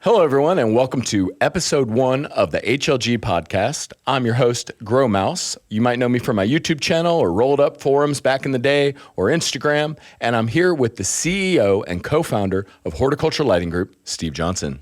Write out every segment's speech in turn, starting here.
Hello, everyone, and welcome to episode 1 of the HLG podcast. I'm your host, Grow Mouse. You might know me from my YouTube channel or Rolled Up forums back in the day or Instagram, and I'm here with the CEO and co-founder of Horticulture Lighting Group, Steve Johnson.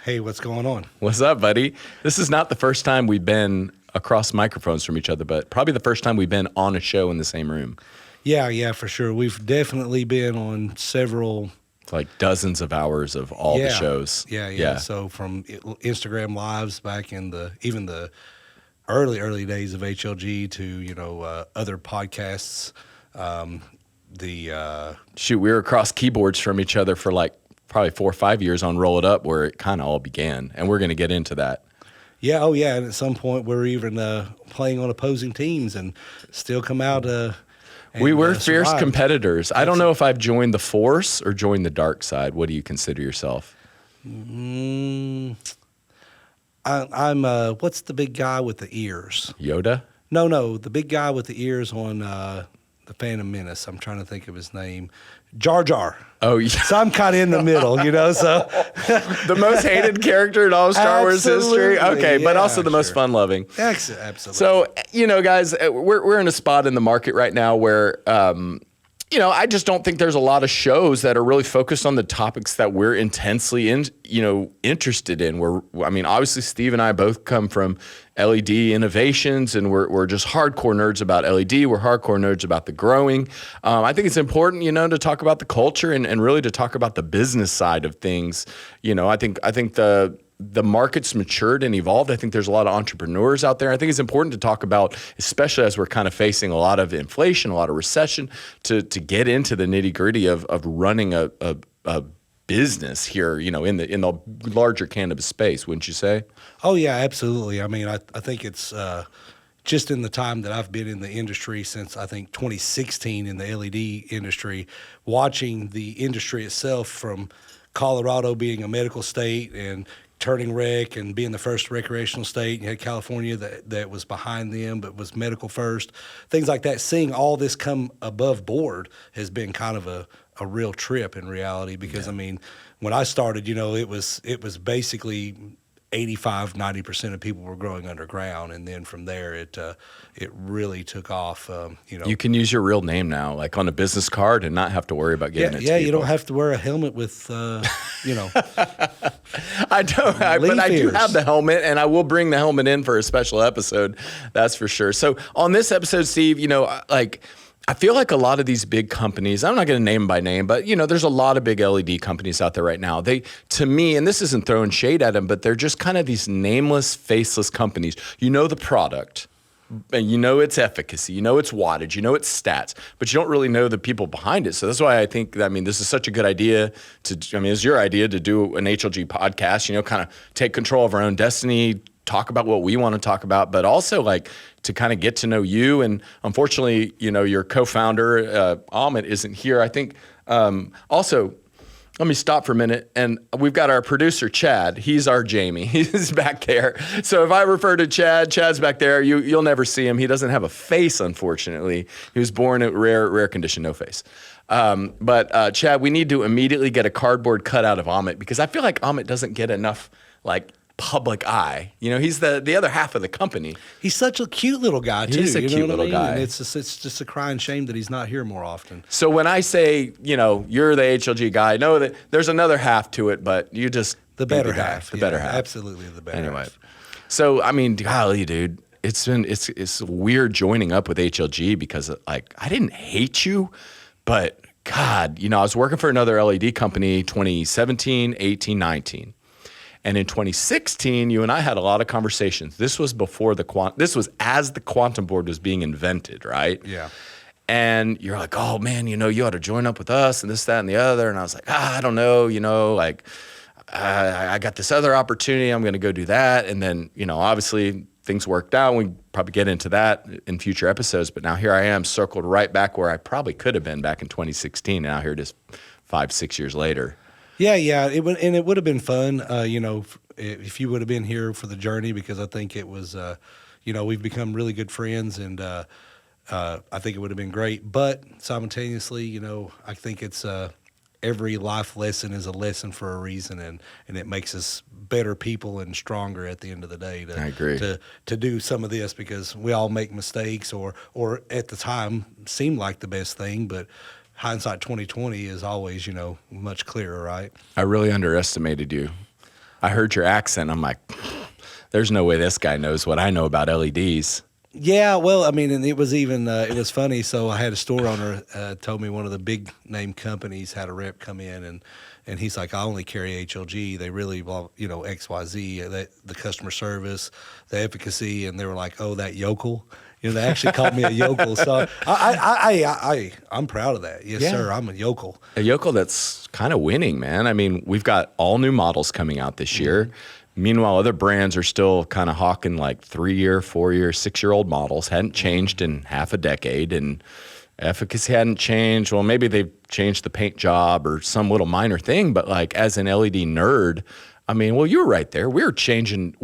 Hey, what's going on? What's up, buddy? This is not the first time we've been across microphones from each other, but probably the first time we've been on a show in the same room. Yeah, for sure. We've definitely been on several... Like dozens of hours of all the shows. Yeah. So from Instagram lives back in even the early days of HLG to, other podcasts. Shoot, we were across keyboards from each other for like probably 4 or 5 years on Roll It Up, where it kind of all began. And we're going to get into that. Yeah. Oh, yeah. And at some point we're even playing on opposing teams and still come out. We were fierce competitors. I don't know if I've joined the force or joined the dark side. What do you consider yourself? I'm what's the big guy with the ears? Yoda? No, the big guy with the ears on the Phantom Menace. I'm trying to think of his name. Jar Jar. Oh, yeah. So I'm kind of in the middle, so. The most hated character in all of Star Wars history? Okay, but also the most fun-loving. Absolutely. So, guys, we're in a spot in the market right now where, I just don't think there's a lot of shows that are really focused on the topics that we're intensely interested in. Obviously, Steve and I both come from LED innovations, and we're just hardcore nerds about LED. We're hardcore nerds about the growing. I think it's important, to talk about the culture and really to talk about the business side of things. I think the market's matured and evolved. I think there's a lot of entrepreneurs out there. I think it's important to talk about, especially as we're kind of facing a lot of inflation, a lot of recession, to get into the nitty gritty of running a business here, in the larger cannabis space, wouldn't you say? Oh yeah, absolutely. I think it's just in the time that I've been in the industry since I think 2016 in the LED industry, watching the industry itself from Colorado being a medical state and turning rec and being the first recreational state. You had California that was behind them, but was medical first. Things like that. Seeing all this come above board has been kind of a real trip in reality because, when I started, it was basically 85-90% of people were growing underground, and then from there it really took off. You can use your real name now, like on a business card, and not have to worry about getting it. Yeah, you don't have to wear a helmet with, I don't, but I do have the helmet, and I will bring the helmet in for a special episode. That's for sure. So on this episode, Steve, I feel like a lot of these big companies, I'm not going to name them by name, but there's a lot of big LED companies out there right now. They, to me, and this isn't throwing shade at them, but they're just kind of these nameless, faceless companies. The product, and its efficacy, its wattage, its stats, but you don't really know the people behind it. So that's why I think, this is such a good idea it's your idea to do an HLG podcast, kind of take control of our own destiny, talk about what we want to talk about, but also to kind of get to know you. And unfortunately, your co-founder, Amit, isn't here. I think also, let me stop for a minute. And we've got our producer, Chad. He's our Jamie. He's back there. So if I refer to Chad's back there. You'll never see him. He doesn't have a face, unfortunately. He was born at rare condition, no face. But Chad, we need to immediately get a cardboard cutout of Amit because I feel like Amit doesn't get enough public eye. He's the other half of the company. He's such a cute little guy too. He's a cute little guy. And it's just a crying shame that he's not here more often. So when I say, you're the HLG guy, I know that there's another half to it, but you just the better half. The better half. Absolutely the better half. So golly, dude, it's weird joining up with HLG because I didn't hate you, but God, I was working for another LED company 2017, 18, 19. And in 2016, you and I had a lot of conversations. This was as the quantum board was being invented, right? Yeah. And you're like, oh man, you ought to join up with us and this, that, and the other. And I was like, I don't know, I got this other opportunity. I'm going to go do that. And then, obviously things worked out. We probably get into that in future episodes. But now here I am circled right back where I probably could have been back in 2016. Now here it is 5-6 years later. Yeah, it would have been fun, if you would have been here for the journey because I think it was, we've become really good friends and I think it would have been great. But simultaneously, I think it's every life lesson is a lesson for a reason, and it makes us better people and stronger at the end of the day. I agree. To do some of this, because we all make mistakes, or at the time seemed like the best thing, but hindsight 2020 is always, much clearer, right? I really underestimated you. I heard your accent. I'm like, there's no way this guy knows what I know about LEDs. Yeah, well, I mean, and it was even it was funny. So I had a store owner told me one of the big name companies had a rep come in, and he's like, I only carry HLG. They really, XYZ, the customer service, the efficacy, and they were like, oh, that yokel. They actually called me a yokel. So I'm proud of that. Yes, sir. I'm a yokel. A yokel that's kind of winning, man. I mean, we've got all new models coming out this year. Meanwhile, other brands are still kind of hawking like 3-year, 4-year, 6-year-old models. Hadn't changed in half a decade, and efficacy hadn't changed. Well, maybe they've changed the paint job or some little minor thing, but like as an LED nerd, I mean, well, you were right there. We were changing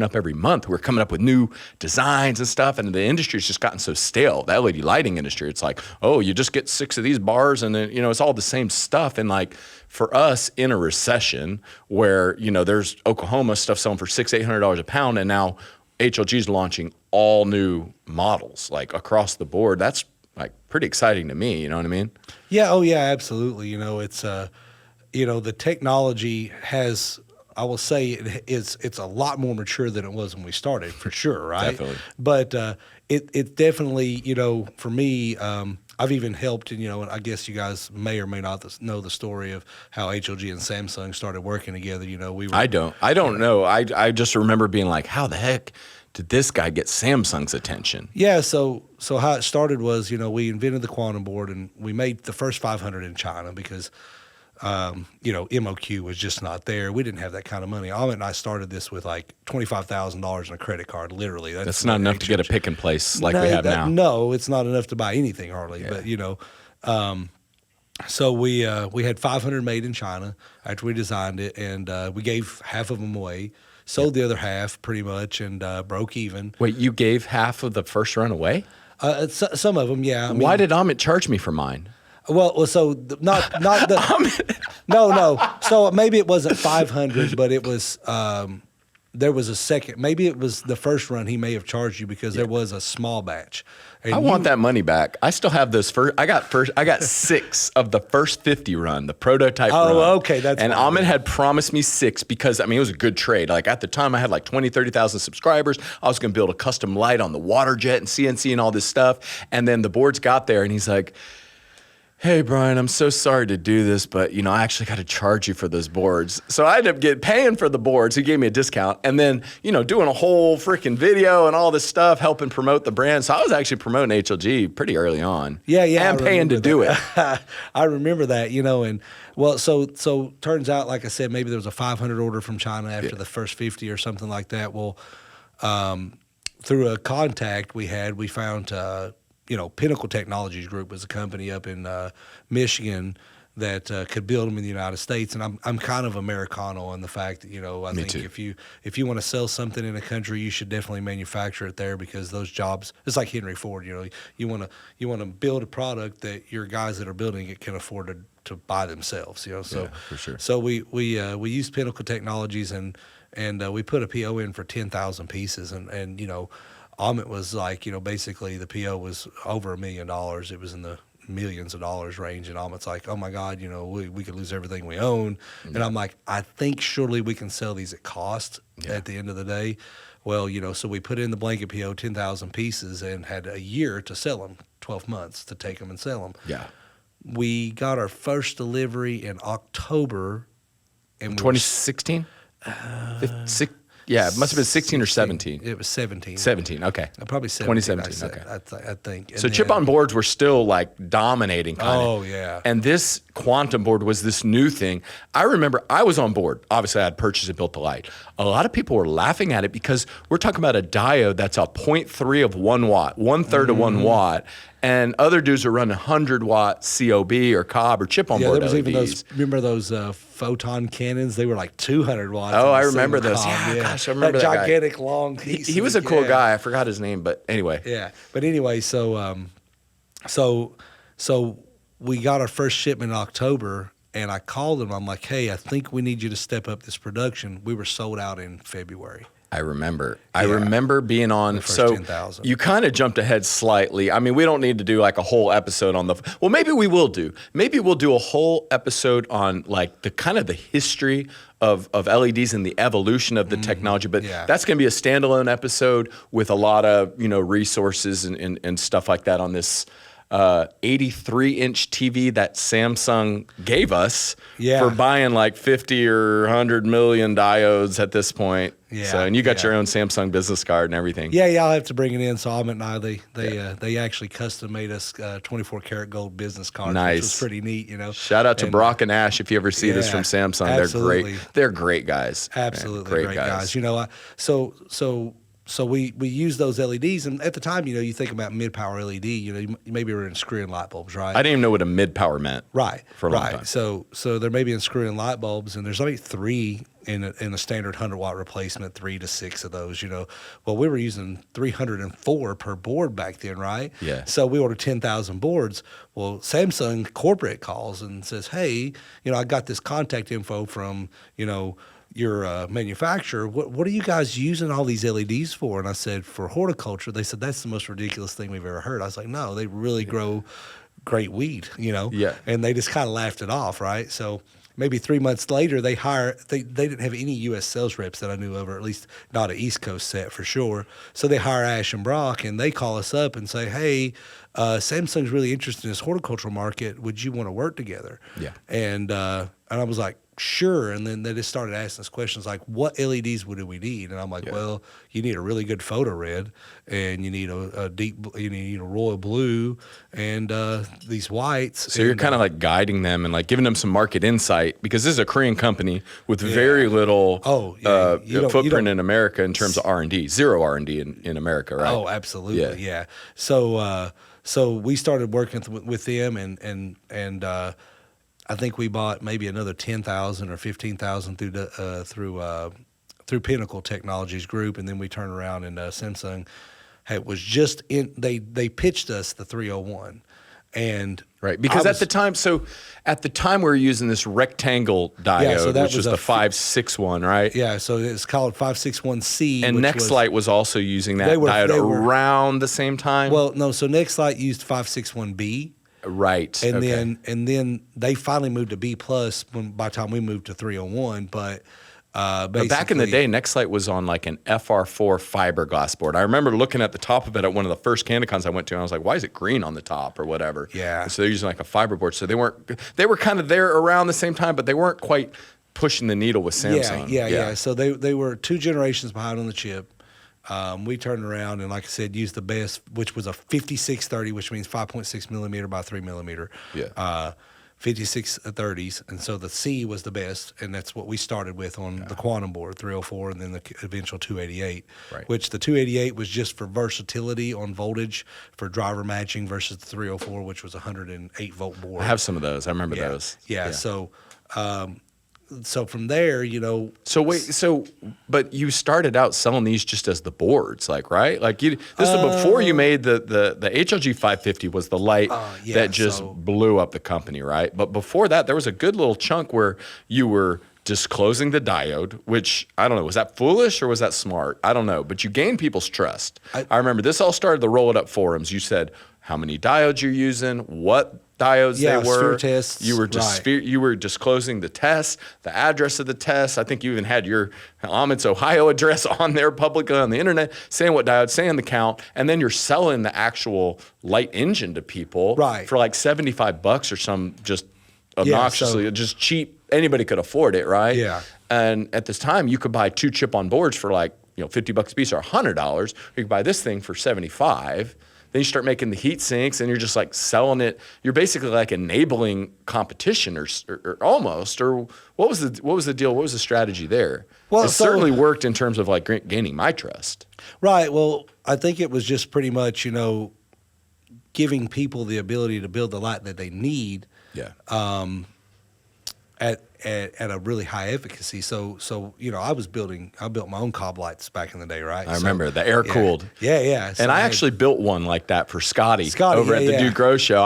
up every month. We're coming up with new designs and stuff, and the industry's just gotten so stale. The LED lighting industry, it's like, oh, you just get 6 of these bars, and then it's all the same stuff. And like for us in a recession where there's Oklahoma stuff selling for $600-800 a pound, and now HLG's launching all new models like across the board. That's like pretty exciting to me. You know what I mean? Yeah. Oh, yeah. Absolutely. It's the technology has. I will say it's a lot more mature than it was when we started, for sure, right? Definitely. But it definitely, for me, I've even helped, and I guess you guys may or may not know the story of how HLG and Samsung started working together. I don't know. I just remember being like, how the heck did this guy get Samsung's attention? Yeah. So how it started was, we invented the quantum board, and we made the first 500 in China because MOQ was just not there. We didn't have that kind of money. Amit and I started this with like $25,000 on a credit card, literally. That's not enough to get a pick and place like we have now. No, it's not enough to buy anything hardly. Yeah. But, so we had 500 made in China after we designed it, and we gave half of them away, sold the other half pretty much, and broke even. Wait, you gave half of the first run away? Some of them, yeah. Why did Amit charge me for mine? Well, so not the no. So maybe it wasn't 500, but it was there was a second. Maybe it was the first run he may have charged you because there was a small batch. And I want that money back. I still have those I got 6 of the first 50 run, the prototype run. Oh, okay, that's. And Amit had promised me 6 because it was a good trade. Like at the time, I had like 30,000 subscribers. I was going to build a custom light on the water jet and CNC and all this stuff. And then the boards got there, and he's like, hey, Brian, I'm so sorry to do this, but, I actually got to charge you for those boards. So I ended up paying for the boards. He gave me a discount. And then, doing a whole freaking video and all this stuff, helping promote the brand. So I was actually promoting HLG pretty early on. Yeah. And paying to do it. I remember that, and, well, so turns out, like I said, maybe there was a 500 order from China after the first 50 or something like that. Well, through a contact we found Pinnacle Technologies Group was a company up in Michigan that could build them in the United States, and I'm kind of Americano on the fact that I Me think too. if you want to sell something in a country, you should definitely manufacture it there, because those jobs, it's like Henry Ford. You want to build a product that your guys that are building it can afford to buy themselves. So yeah, for sure. So we used Pinnacle Technologies, and we put a PO in for 10,000 pieces, and Amit was like, basically the PO was over $1 million. It was in the millions of dollars range. And Amit's like, oh my God, we could lose everything we own. Yeah. And I'm like, I think surely we can sell these at cost at the end of the day. Well, so we put in the blanket PO, 10,000 pieces, and had a year to sell them, 12 months to take them and sell them. Yeah. We got our first delivery in October. And 2016? Yeah, it must have been 16 or 17. It was 17. 17, okay. Probably 17. 2017, okay. I think. So chip-on boards were still like dominating kind of. Oh, yeah. And this quantum board was this new thing. I remember I was on board. Obviously, I had purchased and built the light. A lot of people were laughing at it because we're talking about a diode that's a 0.3 of 1 watt, 1/3 of 1 watt. And other dudes are running 100-watt COB or Cobb or chip-on board there was LEDs. Even those, remember those photon cannons? They were like 200 watts. Oh, I remember those. Yeah, gosh, I remember that gigantic guy. long piece. He was a cool guy. I forgot his name, but anyway. Yeah, but anyway, so we got our first shipment in October, And I called them. I'm like, hey, I think we need you to step up this production. We were sold out in February. I remember. I remember being on. So 10,000. You kind of jumped ahead slightly. I mean, we don't need to do like a whole episode on well, maybe we will do. Maybe we'll do a whole episode on like the kind of the history of LEDs and the evolution of the technology. But that's going to be a standalone episode with a lot of, resources and stuff like that on this 83-inch TV that Samsung gave us for buying like 50 or 100 million diodes at this point. Yeah. So, and you got your own Samsung business card and everything. Yeah, I'll have to bring it in. So Amit and I, they actually custom made us 24 karat gold business cards, nice. Which was pretty neat, Shout out to Brock and Ash if you ever see this from Samsung. Absolutely. They're great. They're great guys. Absolutely great guys. So we use those LEDs, and at the time, you think about mid-power LED. You maybe we're in screw-in light bulbs, right? I didn't even know what a mid-power meant. Right. For a long time. So they're maybe in screw-in light bulbs, and there's only 3 in a standard 100-watt replacement, 3 to 6 of those. Well, we were using 304 per board back then, right? Yeah. So we ordered 10,000 boards. Well, Samsung corporate calls and says, hey, I got this contact info from your manufacturer. What are you guys using all these LEDs for? And I said, for horticulture. They said, that's the most ridiculous thing we've ever heard. I was like, no, they really grow great weed, Yeah. And they just kind of laughed it off, right? So maybe 3 months later, they didn't have any U.S. sales reps that I knew of, or at least not an East Coast set for sure. So they hire Ash and Brock, and they call us up and say, hey, Samsung's really interested in this horticultural market. Would you want to work together? Yeah. And I was like, sure. And then they just started asking us questions like, what LEDs would we need? And I'm like, well, you need a really good photo red, and you need you need a royal blue, and these whites. So you're kind of like guiding them and like giving them some market insight, because this is a Korean company with very little footprint in America in terms of R&D, zero R&D in America, right? Oh, absolutely, yeah. So we started working with them, and I think we bought maybe another 10,000 or 15,000 through Pinnacle Technologies Group, and then we turned around and Samsung was just in. They pitched us the 301, and right, because at the time we were using this rectangle diode, which was the 561, right? Yeah, so it's called 561C. And Nextlight was also using that diode around the same time. Well, no, so Nextlight used 561B. Right. And then they finally moved to B plus by the time we moved to 301. But back in the day, Nextlight was on like an FR4 fiberglass board. I remember looking at the top of it at one of the first CannaCons I went to, and I was like, why is it green on the top or whatever? Yeah. And so they're using like a fiber board. So they were kind of there around the same time, but they weren't quite pushing the needle with Samsung. Yeah. So they were 2 generations behind on the chip. We turned around and, like I said, used the best, which was a 5630, which means 5.6 millimeter by 3 millimeter. Yeah. 5630s, and so the C was the best, and that's what we started with on the Quantum board, 304, and then the eventual 288. Right. Which the 288 was just for versatility on voltage for driver matching versus the 304, which was a 108 volt board. I have some of those. I remember those. Yeah. So from there, but you started out selling these just as the boards, like, right? Like this was before you made the HLG 550 was the light that just blew up the company, right? But before that, there was a good little chunk where you were disclosing the diode, which I don't know, was that foolish or was that smart? I don't know, but you gained people's trust. I remember this all started the Roll It Up forums. You said how many diodes you're using, what diodes they were. Sphere tests. You were disclosing the test, the address of the test. I think you even had your Amit's Ohio address on there publicly on the internet, saying what diodes, saying the count, and then you're selling the actual light engine to people for like $75 or some just obnoxiously, just cheap. Anybody could afford it, right? Yeah. And at this time, you could buy 2 chip-on boards for like $50 a piece or $100. You could buy this thing for $75. Then you start making the heat sinks, and you're just like selling it. You're basically like enabling competition, or almost. Or what was the deal? What was the strategy there? Well, it certainly worked in terms of like gaining my trust. Right. Well, I think it was just pretty much giving people the ability to build the light that they need. Yeah. at a really high efficacy. So I built my own cob lights back in the day, right? I remember the air cooled. Yeah. So and I actually built one like that for Scotty over at the Dude Grow Show.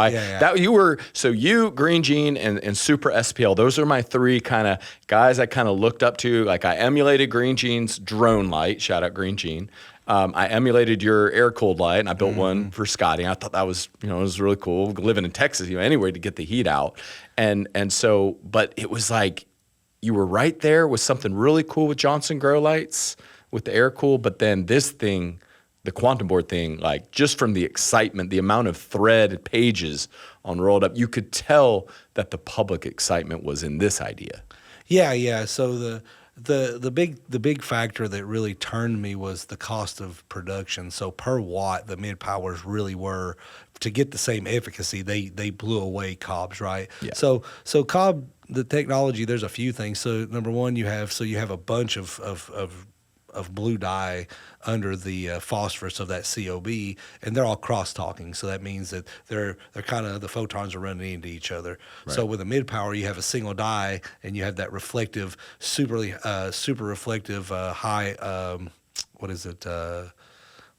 You, Green Gene, and Super SPL. Those are my three kind of guys I kind of looked up to. Like I emulated Green Gene's drone light. Shout out Green Gene. I emulated your air cooled light, and I built one for Scotty. I thought that was, it was really cool. Living in Texas, anyway, to get the heat out, and so, but it was like you were right there with something really cool with Johnson Grow lights with the air cool, but then this thing, the quantum board thing, like just from the excitement, the amount of thread pages on rolled up, you could tell that the public excitement was in this idea. Yeah. So the big factor that really turned me was the cost of production. So per watt, the mid powers really were, to get the same efficacy, they blew away cobs, right? Yeah. So cob, the technology, there's a few things. So number one, you have a bunch of blue dye under the phosphorus of that COB, and they're all cross-talking. So that means that they're kind of, the photons are running into each other. Right. So with a mid-power, you have a single dye, and you have that reflective, super reflective high,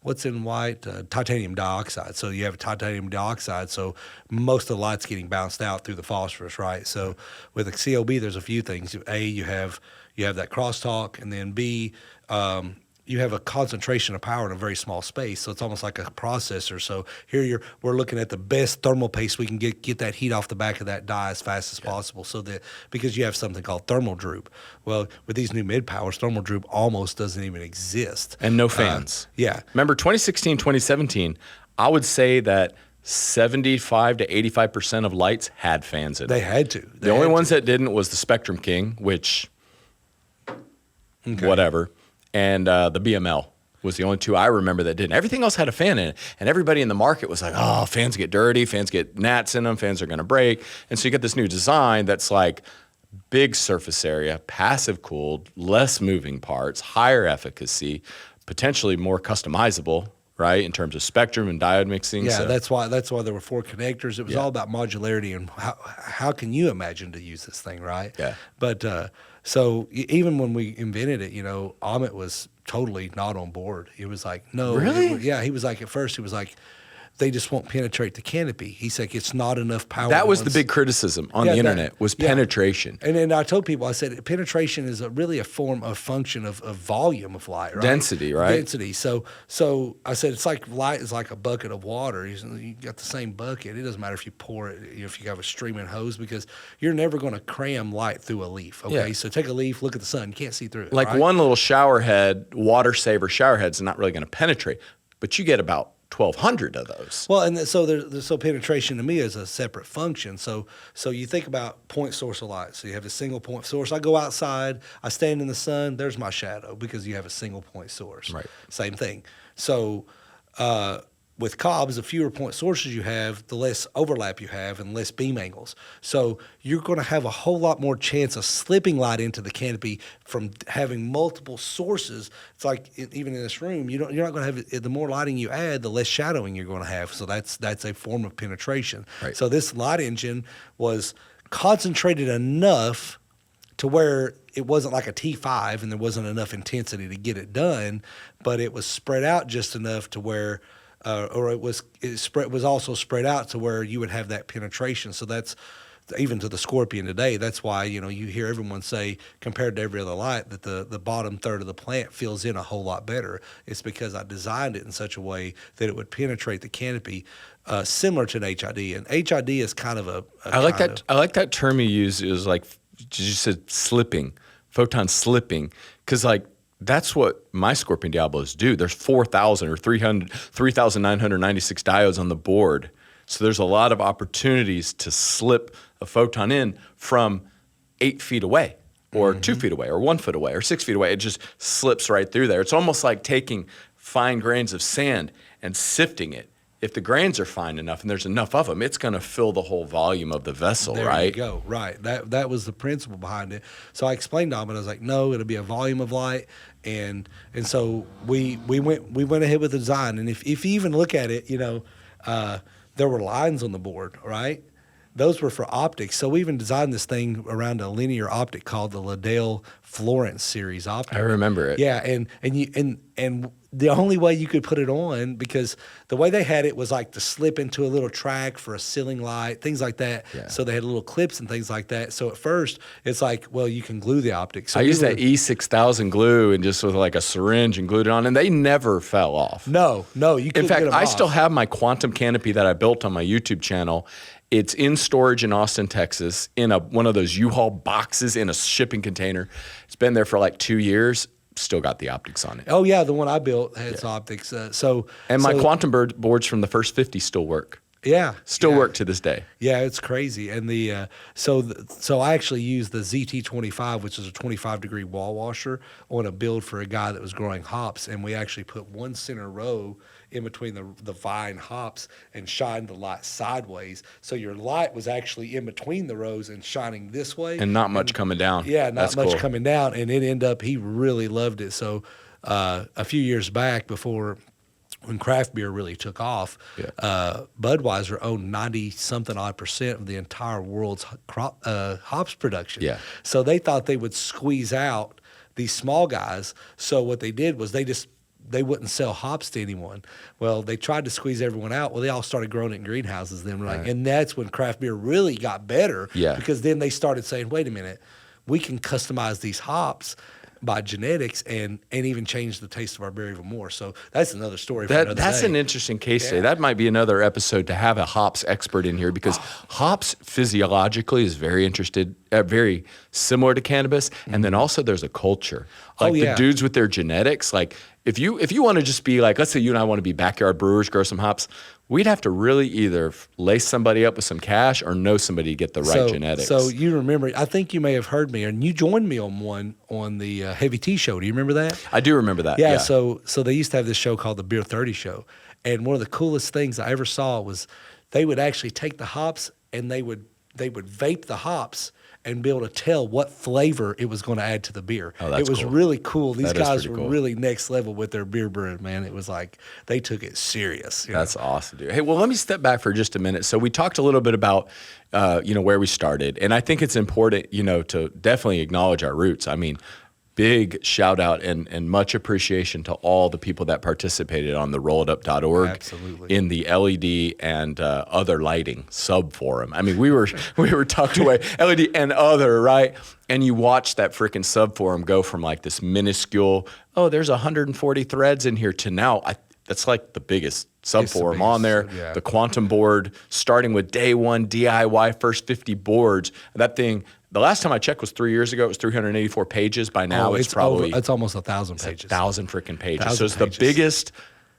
what's in white? Titanium dioxide. So you have titanium dioxide, so most of the light's getting bounced out through the phosphorus, right? So with a COB, there's a few things. A, you have that crosstalk, and then B, you have a concentration of power in a very small space, so it's almost like a processor. So here we're looking at the best thermal paste we can get that heat off the back of that die as fast as possible. So that, because you have something called thermal droop. Well, with these new mid powers, thermal droop almost doesn't even exist. And no fans. Remember 2016, 2017, I would say that 75 to 85% of lights had fans in them. They had to. The only ones that didn't was the Spectrum King, which whatever. And the BML was the only two I remember that didn't. Everything else had a fan in it. And everybody in the market was like, oh, fans get dirty, fans get gnats in them, fans are going to break. And so you get this new design that's like big surface area, passive cooled, less moving parts, higher efficacy, potentially more customizable, right, in terms of spectrum and diode mixing. Yeah, so that's why there were 4 connectors. It was all about modularity and how can you imagine to use this thing, right? Yeah. But so even when we invented it, Amit was totally not on board. He was like, no. Really? He was like, at first he was like, they just won't penetrate the canopy. He's like, it's not enough power. That was the big criticism on the internet was penetration. And then I told people, I said, penetration is really a function of volume of light, right? Density, right? Density. So I said, it's like light is like a bucket of water. You got the same bucket. It doesn't matter if you pour it, if you have a streaming hose, because you're never going to cram light through a leaf. Okay, so take a leaf, look at the sun. You can't see through it. Like one little shower head, water saver shower head's not really going to penetrate, but you get about 1,200 of those. Well, and so penetration to me is a separate function. So you think about point source of light. So you have a single point source. I go outside, I stand in the sun, there's my shadow because you have a single point source. Right. Same thing. So with cobs, the fewer point sources you have, the less overlap you have and less beam angles. So you're going to have a whole lot more chance of slipping light into the canopy from having multiple sources. It's like even in this room, you're not going to have, the more lighting you add, the less shadowing you're going to have. So that's a form of penetration. Right. So this light engine was concentrated enough to where it wasn't like a T5 and there wasn't enough intensity to get it done, but it was spread out just enough to where it was also spread out to where you would have that penetration. So that's even to the Scorpion today. That's why you hear everyone say, compared to every other light, that the bottom third of the plant fills in a whole lot better. It's because I designed it in such a way that it would penetrate the canopy, similar to an HID. And HID is kind of I like that term you use. Is like you said, slipping, photon slipping, because like. That's what my Scorpion Diablos do. There's 4,000 or 3,996 diodes on the board. So there's a lot of opportunities to slip a photon in from 8 feet away or 2 feet away or 1 foot away or 6 feet away. It just slips right through there. It's almost like taking fine grains of sand and sifting it. If the grains are fine enough and there's enough of them, it's going to fill the whole volume of the vessel, right? There you go, right. That was the principle behind it. So I explained to him, and I was like, no, it'll be a volume of light. And so we went ahead with the design. And if you even look at it, there were lines on the board, right? those were for optics. So we even designed this thing around a linear optic called the Liddell Florence series optic. I remember it. Yeah, and the only way you could put it on, because the way they had it was like to slip into a little track for a ceiling light, things like that. Yeah. So they had little clips and things like that. So at first it's like, well, you can glue the optics. So I used that E6000 glue and just with like a syringe and glued it on, and they never fell off. No, you couldn't. In fact, get them I off. still have my quantum canopy that I built on my YouTube channel. It's in storage in Austin, Texas, in one of those U-Haul boxes in a shipping container. It's been there for like 2 years. Still got the optics on it. Oh yeah, the one I built has optics. And my quantum boards from the first 50 still work. Yeah, Still work to this day. Yeah, it's crazy. And so I actually used the ZT25, which is a 25-degree wall washer, on a build for a guy that was growing hops, and we actually put one center row in between the vine hops and shined the light sideways. So your light was actually in between the rows and shining this way. And not much coming down. Yeah, That's not much cool. coming down. And it ended up, he really loved it. So a few years back, before when craft beer really took off, Budweiser owned 90-something odd % of the entire world's hops production. Yeah. So they thought they would squeeze out these small guys. So what they did was they wouldn't sell hops to anyone. Well, they tried to squeeze everyone out. Well, they all started growing it in greenhouses then. Right. And that's when craft beer really got better. Yeah. Because then they started saying, wait a minute, we can customize these hops by genetics and even change the taste of our beer even more. So that's another story for another That's day. an interesting case study. That might be another episode to have a hops expert in here, because hops physiologically is very similar to cannabis. And then also there's a culture. Like the dudes with their genetics, like if you want to just be like, let's say you and I want to be backyard brewers, grow some hops, we'd have to really either lace somebody up with some cash or know somebody to get the right genetics. So you remember, I think you may have heard me, and you joined me on the Heavy Tea Show. Do you remember that? I do remember that. Yeah. So they used to have this show called the Beer 30 Show. And one of the coolest things I ever saw was they would actually take the hops and they would vape the hops and be able to tell what flavor it was going to add to the beer. Oh, that's It was cool. really cool. These guys were cool. really next level with their beer brewing, man. It was like they took it serious. That's awesome, dude. Hey, well, let me step back for just a minute. So we talked a little bit about, where we started, and I think it's important, to definitely acknowledge our roots. I mean, big shout out and much appreciation to all the people that participated on the rollitup.org Absolutely. in the LED and other lighting sub forum. I mean, we were tucked away, LED and other, right? And you watch that freaking sub forum go from like this minuscule, there's 140 threads in here, to now that's like the biggest sub forum on there. Yeah. The quantum board, starting with day one DIY first 50 boards. That thing, the last time I checked was 3 years ago. It was 384 pages. By now, it's probably it's almost 1,000 pages. 1,000 freaking pages. 1,000 So it's pages. the biggest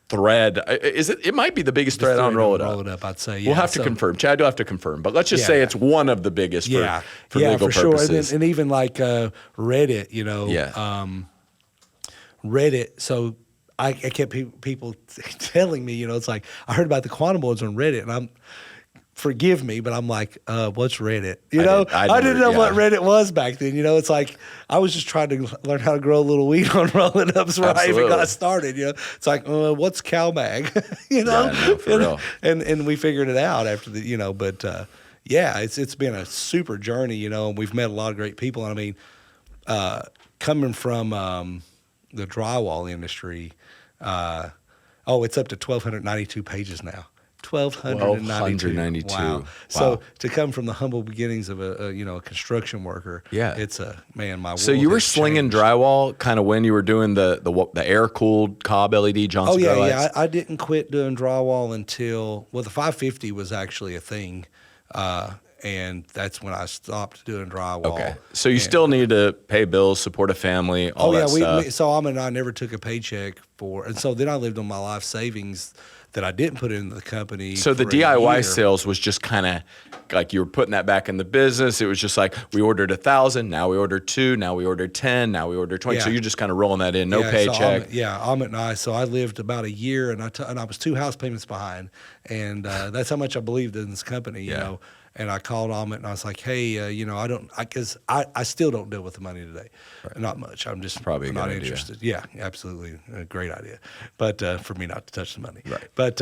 thread. It might be the biggest thread on Roll It Up. Roll It Up, I'd say. Yeah. We'll have to confirm. Chad, you'll have to confirm. But let's just say it's one of the biggest for legal for sure. purposes. And even like Reddit, Reddit. So I kept people telling me, it's like, I heard about the quantum boards on Reddit, and forgive me, but I'm like, what's Reddit? I didn't know what Reddit was back then. It's like I was just trying to learn how to grow a little weed on Rolling Ups where I even got started. It's like, what's CalMag? For real. And we figured it out after the, but it's been a super journey, and we've met a lot of great people. And I mean, coming from the drywall industry, it's up to 1,292 pages now. 1,292. Wow. So to come from the humble beginnings of a construction worker, it's my world. So you were has slinging changed. drywall kind of when you were doing the air cooled Cobb LED Johnson. Oh yeah, grow yeah. lights? I didn't quit doing drywall until the 550 was actually a thing, and that's when I stopped doing drywall. Okay. So you still need to pay bills, support a family, all that stuff. So I never took a paycheck and so then I lived on my life savings that I didn't put into the company. So the for a DIY year. sales was just kind of like you were putting that back in the business. It was just like we ordered 1,000, now we ordered 2, now we ordered 10, now we ordered 20. Yeah. So you're just kind of rolling that in, no paycheck. I'm at nice. So I lived about a year, and I was 2 house payments behind, and that's how much I believed in this company. You know, And I called Amit and I was like, hey, you know, I still don't deal with the money today. Right. Not much. I'm just probably not interested. Yeah, absolutely. A great idea. But for me not to touch the money. Right. But,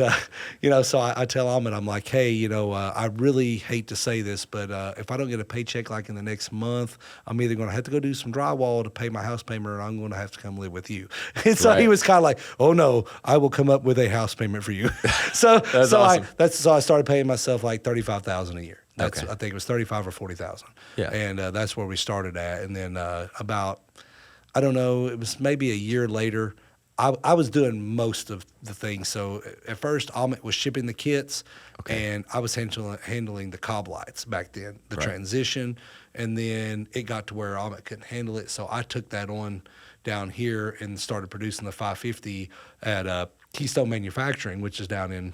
you know, so I tell Amit, I'm like, hey, you know, I really hate to say this, but if I don't get a paycheck like in the next month, I'm either going to have to go do some drywall to pay my house payment, or I'm going to have to come live with you. And so he was kind of like, oh no, I will come up with a house payment for you. so awesome. So I started paying myself like $35,000 a year. That's, okay. I think it was 35 or 40,000. Yeah. And that's where we started at. And then about, I don't know, it was maybe a year later, I was doing most of the things. So at first, Amit was shipping the kits, and I was handling the cob lights back then, the transition. And then it got to where Amit couldn't handle it. So I took that on down here and started producing the 550 at Keystone Manufacturing, which is down in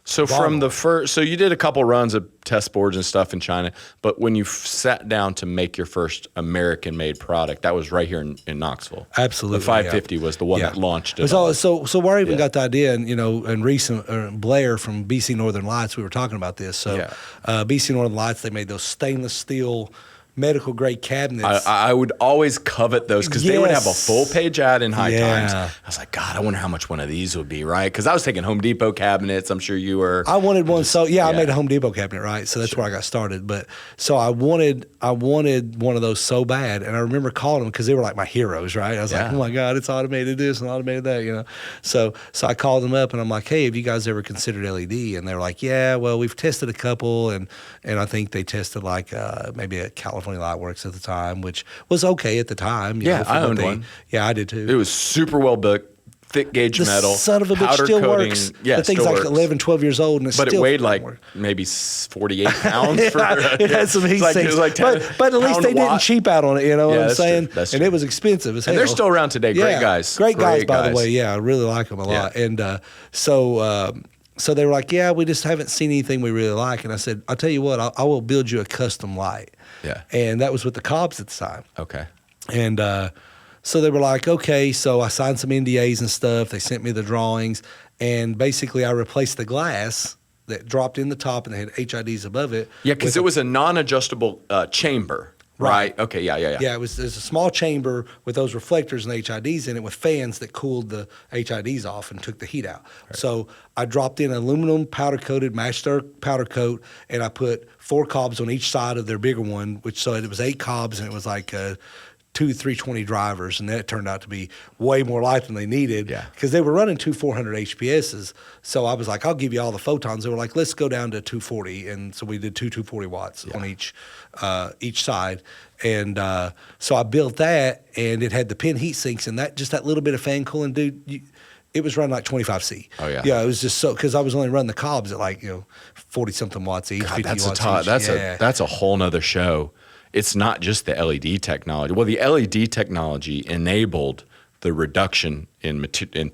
So from the first, so you did a couple runs of test boards and stuff in China, but when you sat down to make your first American-made product, that was right here in Knoxville. Absolutely, the 550 was the one that launched it. So where I even got the idea, and you know, and recent Blair from BC Northern Lights, we were talking about this. So BC Northern Lights, they made those stainless steel medical grade cabinets. I would always covet those because they would have a full page ad in High Times. I was like, God, I wonder how much one of these would be, right? Because I was taking Home Depot cabinets. I'm sure you were. I wanted one. I made a Home Depot cabinet, right? So that's where I got started. But so I wanted one of those so bad, and I remember calling them because they were like my heroes, right? I was like, oh my God, it's automated this and automated that, you know. So I called them up and I'm like, hey, have you guys ever considered LED? And they were like, yeah, well, we've tested a couple, and I think they tested like maybe a California Lightworks at the time, which was okay at the time. I owned one. Yeah, I did too. It was super well built, thick gauge metal. Son of a bitch still coating. works. Yeah, the thing's like 11, 12 years old, and it's but still it weighed like maybe 48 pounds. It had some heat sinks. Like but at least they didn't cheap out on it, you know what I'm saying? That's and it was expensive as hell. And they're still around today. Great guys. Great guys, by the way. Yeah, I really like them a lot. And so they were like, yeah, we just haven't seen anything we really like. And I said, I'll tell you what, I will build you a custom light. Yeah. And that was with the Cobbs at the time. Okay. And so they were like, okay. So I signed some NDAs and stuff. They sent me the drawings. And basically I replaced the glass that dropped in the top and they had HIDs above it. Yeah, because it was a non-adjustable chamber. Right. Okay. Yeah. Yeah. There's a small chamber with those reflectors and HIDs in it with fans that cooled the HIDs off and took the heat out. Right. So I dropped in aluminum powder coated matched earth powder coat, and I put 4 cobs on each side of their bigger one, so it was 8 cobs, and it was like 2 320 drivers, and that turned out to be way more light than they needed because they were running 400 HPSs. So I was like, I'll give you all the photons. They were like, let's go down to 240, and so we did 240 watts on each side. And so I built that, and it had the pin heat sinks, and that little bit of fan cooling, dude. It was running like 25C. Oh yeah. Yeah, it was just so because I was only running the Cobbs at like 40 something watts each, 50 watts each. That's a whole nother show. It's not just the LED technology. Well, the LED technology enabled the reduction in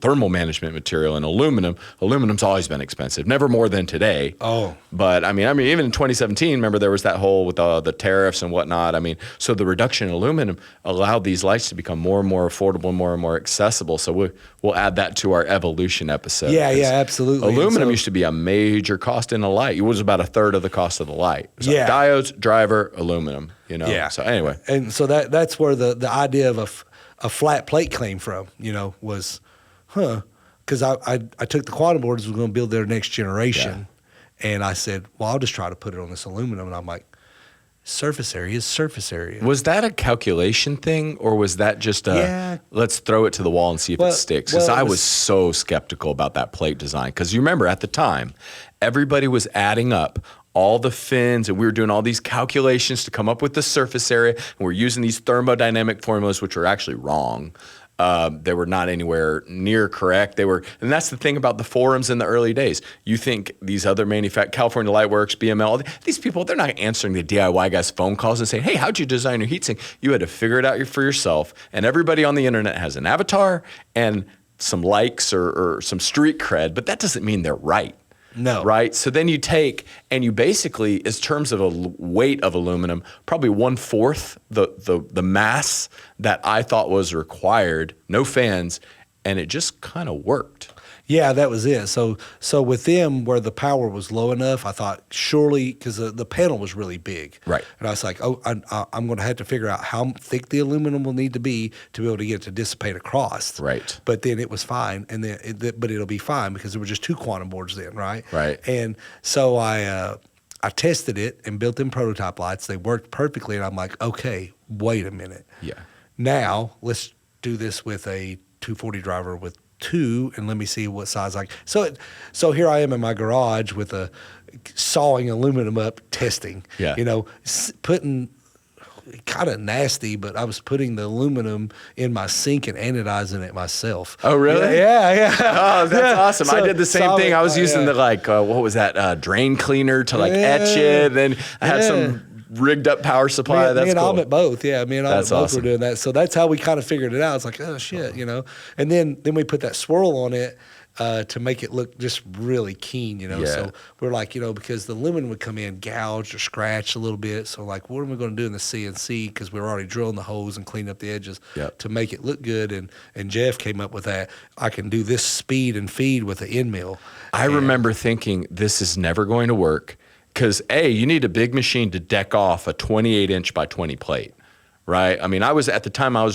thermal management material in aluminum. Aluminum's always been expensive, never more than today. Oh. But I mean, even in 2017, remember there was that whole with the tariffs and whatnot. I mean, so the reduction in aluminum allowed these lights to become more and more affordable, more and more accessible. So we'll add that to our evolution episode. Yeah, absolutely. Aluminum used to be a major cost in a light. It was about 1/3 of the cost of the light. So diodes, driver, aluminum. Yeah. So anyway, and so that's where the idea of a flat plate came from, was, because I took the quantum boards, was going to build their next generation, and I said, well, I'll just try to put it on this aluminum, and I'm like, surface area is surface area. Was that a calculation thing, or was that just let's throw it to the wall and see if it sticks? Because I was so skeptical about that plate design, because you remember at the time, everybody was adding up all the fins, and we were doing all these calculations to come up with the surface area, and we're using these thermodynamic formulas, which were actually wrong. They were not anywhere near correct. And that's the thing about the forums in the early days. You think these other California Lightworks, BML, these people, they're not answering the DIY guys' phone calls and saying, hey, how'd you design your heatsink? You had to figure it out for yourself. And everybody on the internet has an avatar and some likes or some street cred, but that doesn't mean they're right. No. Right? So then you take, and you basically, in terms of a weight of aluminum, probably 1/4 the mass that I thought was required, no fans, and it just kind of worked. Yeah, that was it. So with them, where the power was low enough, I thought surely, because the panel was really big. Right. And I was like, oh, I'm going to have to figure out how thick the aluminum will need to be able to get it to dissipate across. Right. But then it was fine, and then but it'll be fine because there were just 2 quantum boards then, right? Right. And so I tested it and built them prototype lights. They worked perfectly, and I'm like, okay, wait a minute. Yeah. Now let's do this with a 240 driver with 2, and let me see what size so here I am in my garage with a sawing aluminum up testing. Yeah. Putting kind of nasty, but I was putting the aluminum in my sink and anodizing it myself. Oh, really? Yeah. Oh, that's awesome. I did the same thing. I was using the what was that, drain cleaner to etch it. Then I had some rigged up power supply. That's me and cool. Ahmet both. Yeah, me and Ahmet both awesome. were doing that. So that's how we kind of figured it out. It's like, oh shit, And then we put that swirl on it to make it look just really keen, Yeah. So we're like, because the aluminum would come in gouged or scratched a little bit. So like, what are we going to do in the CNC? Because we were already drilling the holes and cleaning up the edges to make it look good. And Jeff came up with that. I can do this speed and feed with the end mill. I remember thinking this is never going to work. Because you need a big machine to deck off a 28-inch by 20 plate, right? I mean, I was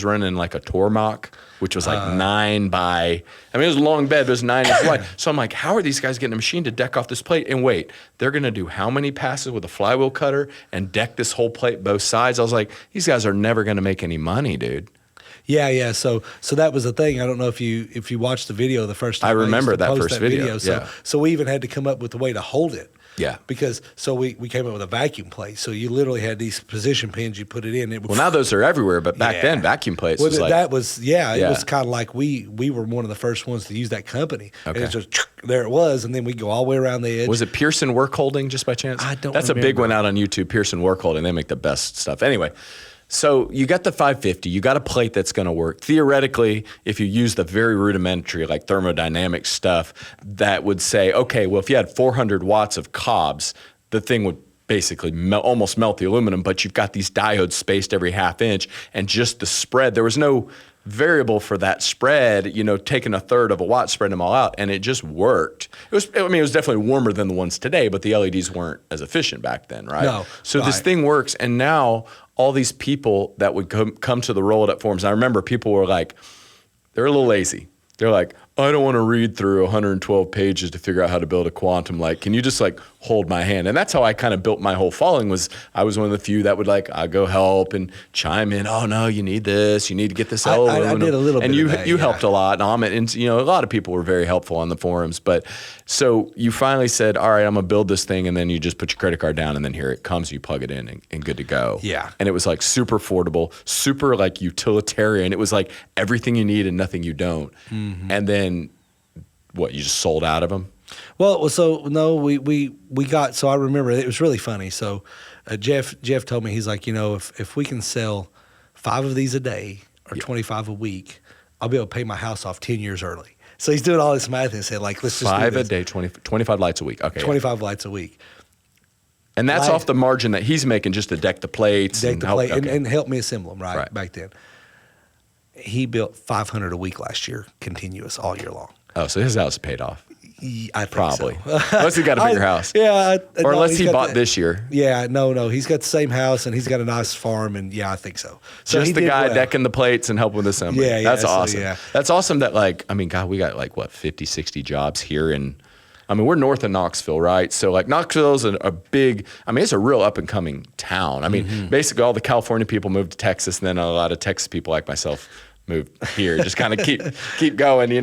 running like a Tormach, which was like 9 by, it was a long bed, but it was 9 inches wide. So I'm like, how are these guys getting a machine to deck off this plate? And wait, they're going to do how many passes with a flywheel cutter and deck this whole plate both sides? I was like, these guys are never going to make any money, dude. Yeah. So that was the thing. I don't know if you watched the video the first time. I remember that first video. So we even had to come up with a way to hold it. Yeah. Because we came up with a vacuum plate. So you literally had these position pins, you put it in. Well, now those are everywhere, but back then vacuum plates was like. It was kind of like we were one of the first ones to use that company. Okay. And it's just, there it was, and then we go all the way around the edge. Was it Pearson Work Holding just by chance? I don't That's remember. a big one out on YouTube, Pearson Work Holding. They make the best stuff. Anyway. So you got the 550, you got a plate that's going to work. Theoretically, if you use the very rudimentary like thermodynamic stuff, that would say, okay, well, if you had 400 watts of cobs, the thing would basically almost melt the aluminum, but you've got these diodes spaced every half inch, and just the spread, there was no variable for that spread, taking a third of a watt, spreading them all out, and it just worked. It was definitely warmer than the ones today, but the LEDs weren't as efficient back then, right? No. So this thing works, and now all these people that would come to the roll-it-up forums, I remember people were like, they're a little lazy. They're like, I don't want to read through 112 pages to figure out how to build a quantum light. Can you just hold my hand? And that's how I kind of built my whole following. I was one of the few that would I go help and chime in. Oh no, you need this. You need to get this. I did a little bit. And you of that, you helped a lot, and Ahmet, and a lot of people were very helpful on the forums. But so you finally said, all right, I'm gonna build this thing, and then you just put your credit card down, and then here it comes. You plug it in, and good to go. Yeah. And it was super affordable, super utilitarian. It was everything you need and nothing you don't. Mm-hmm. And then. What, you just sold out of them? Well, so no, we got. So I remember it was really funny. So Jeff told me, he's like, if we can sell 5 of these a day or 25 a week, I'll be able to pay my house off 10 years early. So he's doing all this math and said, let's just 5 do this. a day, 25 lights a week. Okay, 25 lights a week. And that's off the margin that he's making just to deck the plates and help me assemble them. Right back then. He built 500 a week last year, continuous all year long. Oh, so his house paid off. I think probably. So. Unless he got a bigger house. Yeah. Or unless he bought this year. Yeah, no. He's got the same house, and he's got a nice farm, and I think so. Just the guy decking the plates and helping with assembly. Yeah. That's awesome. Yeah. That's awesome that God, we got 50, 60 jobs here in, we're north of Knoxville, right? So Knoxville's a big, it's a real up and coming town. Basically all the California people moved to Texas, and then a lot of Texas people like myself moved here, just kind of keep going,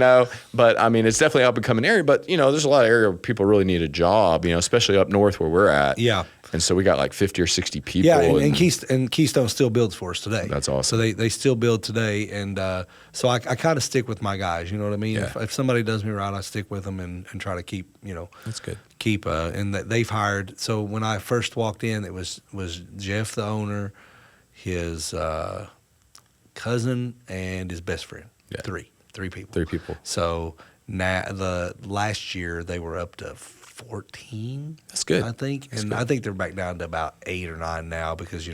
But it's definitely up and coming area. But there's a lot of area where people really need a job, especially up north where we're at. Yeah. And so we got 50 or 60 people. Yeah, and Keystone still builds for us today. That's awesome. So they still build today, and so I kind of stick with my guys. You know what I mean? Yeah. If somebody does me right, I stick with them and try to keep. That's good. Keep and they've hired. So when I first walked in, it was Jeff, the owner, his cousin, and his best friend. Yeah. Three people. 3 people. So now the last year they were up to 14. That's good. I think, That's and good. I think they're back down to about 8 or 9 now because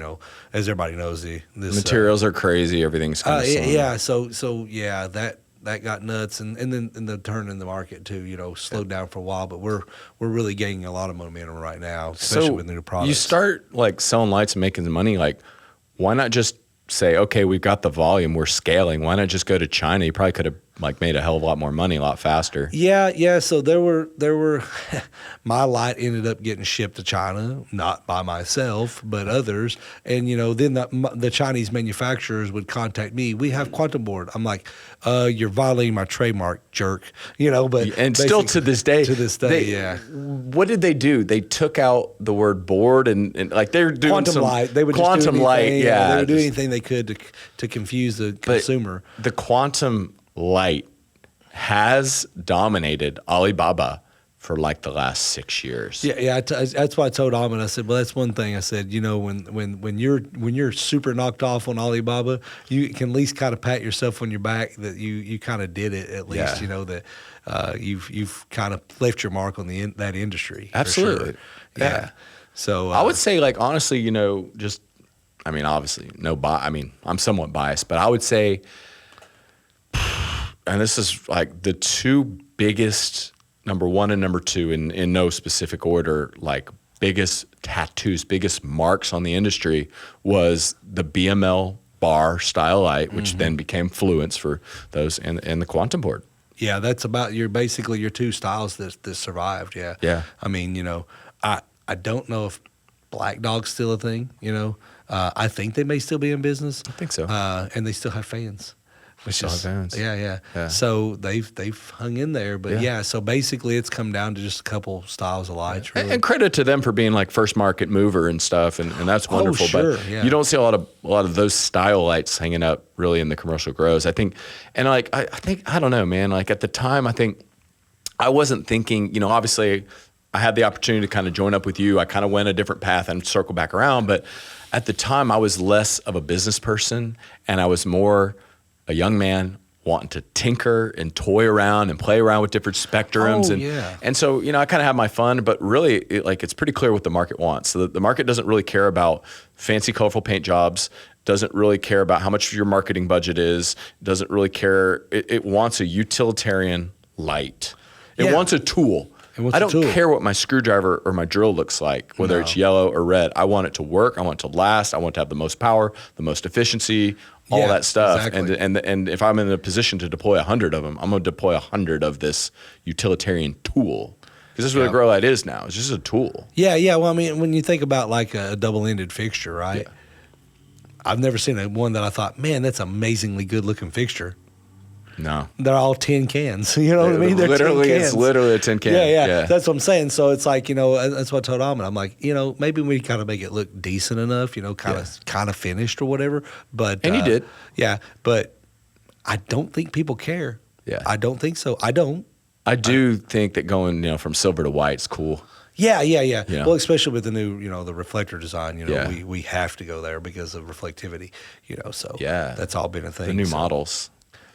as everybody knows, this materials are crazy. Everything's kind of yeah. So got nuts, and then the turn in the market too, slowed down for a while, but we're really gaining a lot of momentum right now, especially with new products. You start like selling lights and making the money, like why not just say, okay, we've got the volume, we're scaling. Why not just go to China? You probably could have like made a hell of a lot more money a lot faster. Yeah. So there were my light ended up getting shipped to China, not by myself, but others. And then the Chinese manufacturers would contact me. We have quantum board. I'm like, you're violating my trademark, jerk. But and still to this day, yeah. What did they do? They took out the word board and like they're doing quantum light. They would quantum just do light. anything, Yeah, they would do anything they could to confuse the consumer. The quantum light has dominated Alibaba for like the last 6 years. Yeah. That's why I told Ahmed. I said, well, that's one thing. I said, when you're super knocked off on Alibaba, you can at least kind of pat yourself on your back that you kind of did it at least. That you've kind of left your mark on that industry. Absolutely. For sure. Yeah. So I would say, like, honestly, obviously I'm somewhat biased, but I would say, and this is like the two biggest, number one and number two in no specific order, like biggest tattoos, biggest marks on the industry was the BML bar style light, which then became Fluence for those, and the quantum board. Yeah, that's about basically your two styles that survived. Yeah. Yeah. I mean, I don't know if Black Dog's still a thing. I think they may still be in business. I think so. And they still have fans. Fans. Yeah. So they've hung in there, but so basically it's come down to just a couple styles of lights. Really. And credit to them for being like first market mover and stuff, and that's wonderful. Sure, but you don't see a lot of those style lights hanging up really in the commercial grows. I think, and like I think I don't know, man. Like at the time, I think I wasn't thinking. Obviously, I had the opportunity to kind of join up with you. I kind of went a different path and circle back around, but at the time, I was less of a business person, and I was more a young man wanting to tinker and toy around and play around with different spectrums. And so, I kind of have my fun, but really it's pretty clear what the market wants. So the market doesn't really care about fancy, colorful paint jobs, doesn't really care about how much your marketing budget is, doesn't really care. It wants a utilitarian light. It wants a tool. I don't care what my screwdriver or my drill looks like, whether it's yellow or red. I want it to work. I want it to last. I want it to have the most power, the most efficiency, all that stuff. Exactly. And if I'm in a position to deploy 100 of them, I'm going to deploy 100 of this utilitarian tool. Because this is what a grow light is now. It's just a tool. Yeah. Well, I mean, when you think about like a double-ended fixture, right? Yeah. I've never seen one that I thought, man, that's an amazingly good-looking fixture. No. They're all tin cans. You know what I mean? They're literally, tin cans. It's literally a tin can. Yeah. That's what I'm saying. So it's like, that's what I told Ahmed. I'm like, maybe we kind of make it look decent enough, kind of finished or whatever. But and you did. Yeah. But I don't think people care. Yeah. I don't think so. I don't. I do think that going, from silver to white is cool. Yeah. Well, especially with the new, the reflector design, we have to go there because of reflectivity, so that's all been a thing. The new models.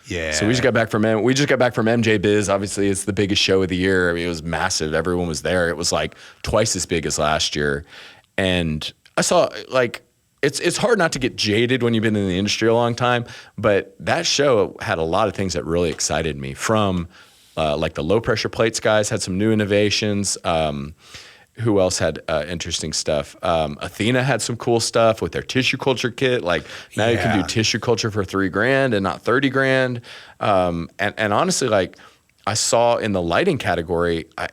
Yeah. So we just got back from MJ Biz. Obviously, it's the biggest show of the year. I mean, it was massive. Everyone was there. It was like twice as big as last year. And I saw it's hard not to get jaded when you've been in the industry a long time, but that show had a lot of things that really excited me. From like the low pressure plates guys had some new innovations. Who else had interesting stuff? Athena had some cool stuff with their tissue culture kit. Like now you can do tissue culture for $3,000 and not $30,000. And honestly, like I saw in the lighting category, I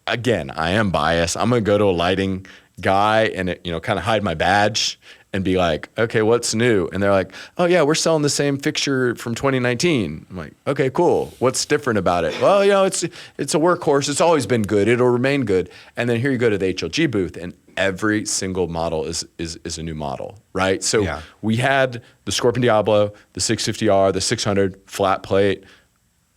am biased. I'm going to go to a lighting guy and kind of hide my badge and be like, okay, what's new? And they're like, oh yeah, we're selling the same fixture from 2019. I'm like, okay, cool. What's different about it? Well, it's a workhorse. It's always been good. It'll remain good. And then here you go to the HLG booth, and every single model is a new model, right? So we had the Scorpion Diablo, the 650R, the 600 flat plate,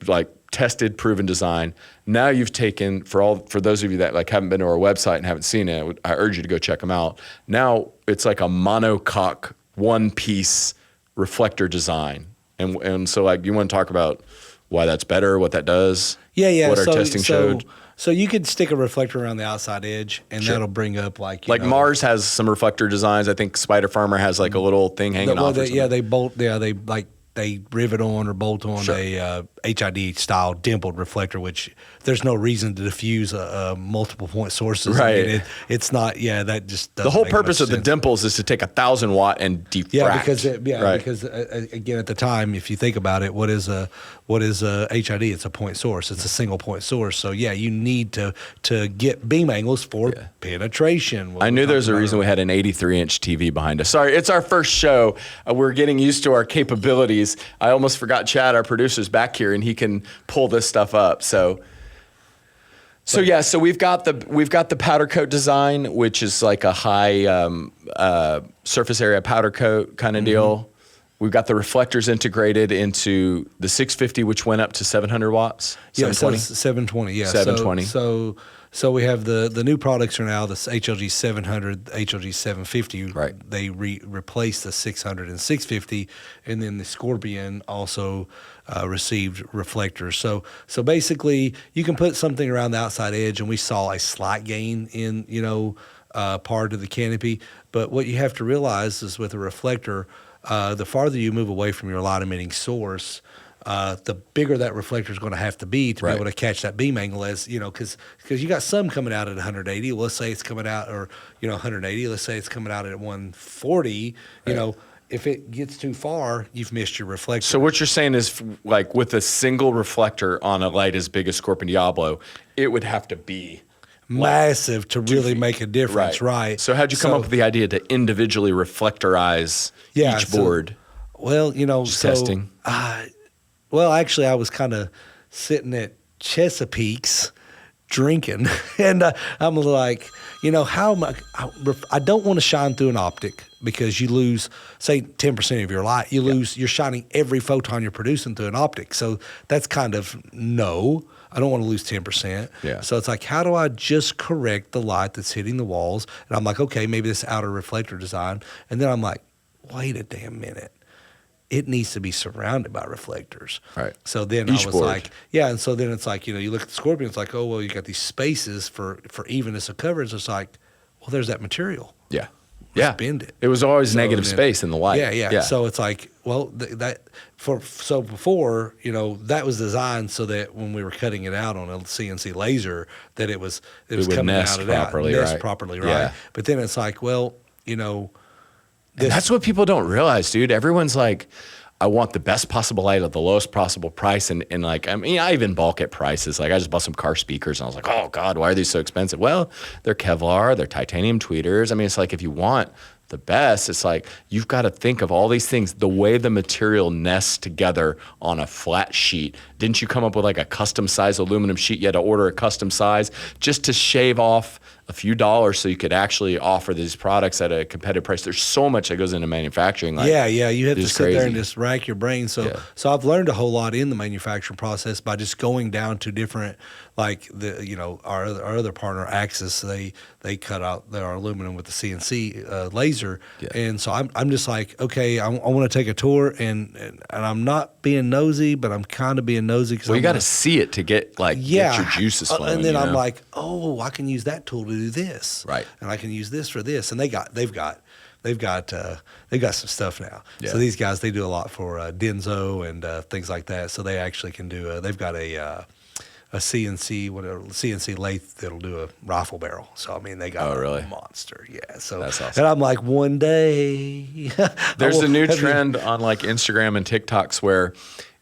like tested, proven design. Now you've taken, for those of you that like haven't been to our website and haven't seen it, I urge you to go check them out. Now it's like a monocoque, one-piece reflector design. And so like you want to talk about why that's better, what that does? Yeah. What our testing showed? So you could stick a reflector around the outside edge, and that'll bring up like Mars has some reflector designs. I think Spider Farmer has like a little thing hanging off. They bolt. Yeah, they rivet on or bolt on HID style dimpled reflector, which there's no reason to diffuse a multiple point sources. Right. I mean, it's not. Yeah, that just doesn't the whole make purpose much of the sense. dimples is to take 1,000 watt and diffract. Yeah, because Right. because again, at the time, if you think about it, what is a HID? It's a point source. It's a single point source. So yeah, you need to get beam angles for penetration. I knew there's a reason we had an 83-inch TV behind us. Sorry, it's our first show. We're getting used to our capabilities. I almost forgot Chad, our producer's back here, and he can pull this stuff up. So we've got the powder coat design, which is like a high surface area powder coat kind of deal. We've got the reflectors integrated into the 650, which went up to 700 watts. 720? Yeah, 720. Yeah, 720. So we have the new products are now the HLG 700, HLG 750. Right. They replaced the 600 and 650, and then the Scorpion also received reflectors. So basically, you can put something around the outside edge, and we saw a slight gain in part of the canopy. But what you have to realize is with a reflector, the farther you move away from your light emitting source, the bigger that reflector is going to have to be to be able to catch that beam angle, as because you got some coming out at 180. Let's say it's coming out, or 180. Let's say it's coming out at 140. If it gets too far, you've missed your reflector. So what you're saying is, like with a single reflector on a light as big as Scorpion Diablo, it would have to be massive to really make a difference, right? So how'd you come up with the idea to individually reflectorize each board? Well, testing. Well, actually, I was kind of sitting at Chesapeake's drinking, and I'm like, how am I don't want to shine through an optic, because you lose, say, 10% of your light. You're shining every photon you're producing through an optic. So that's kind of I don't want to lose 10%. Yeah. So it's like, how do I just correct the light that's hitting the walls? And I'm like, okay, maybe this outer reflector design. And then I'm like, wait a damn minute. It needs to be surrounded by reflectors. Right. So then Each I was board. like, and so then it's like, you look at the Scorpion, it's like, oh, well, you got these spaces for evenness of coverage. It's like, well, there's that material. Yeah. Bend it. It was always negative space in the light. Yeah. So it's like, well, before, that was designed so that when we were cutting it out on a CNC laser, that it was coming out properly, properly, right? Yeah. But then it's like, well, that's what people don't realize, dude. Everyone's like, I want the best possible light at the lowest possible price. And like, I mean, I even balk at prices. Like, I just bought some car speakers and I was like, oh God, why are these so expensive? Well, they're Kevlar, they're titanium tweeters. I mean, it's like, if you want the best, it's like, you've got to think of all these things, the way the material nests together on a flat sheet. Didn't you come up with like a custom size aluminum sheet? You had to order a custom size just to shave off a few dollars so you could actually offer these products at a competitive price. There's so much that goes into manufacturing. Like, you have to sit crazy. there and just rack your brain. So I've learned a whole lot in the manufacturing process by just going down to different, like our other partner Axis, they cut out their aluminum with the CNC laser, and so I'm just like, okay, I want to take a tour, and I'm not being nosy, but I'm kind of being nosy, because you got to see it to get your juices flowing. And then I'm like, oh, I can use that tool to do this, right? And I can use this for this, and they've got some stuff now. Yeah. So these guys, they do a lot for Denso and things like that. So they actually can do. They've got a CNC lathe that'll do a rifle barrel. So I mean, they got a monster. Yeah. So that's awesome. And I'm like, one day. There's a new trend on like Instagram and TikToks where,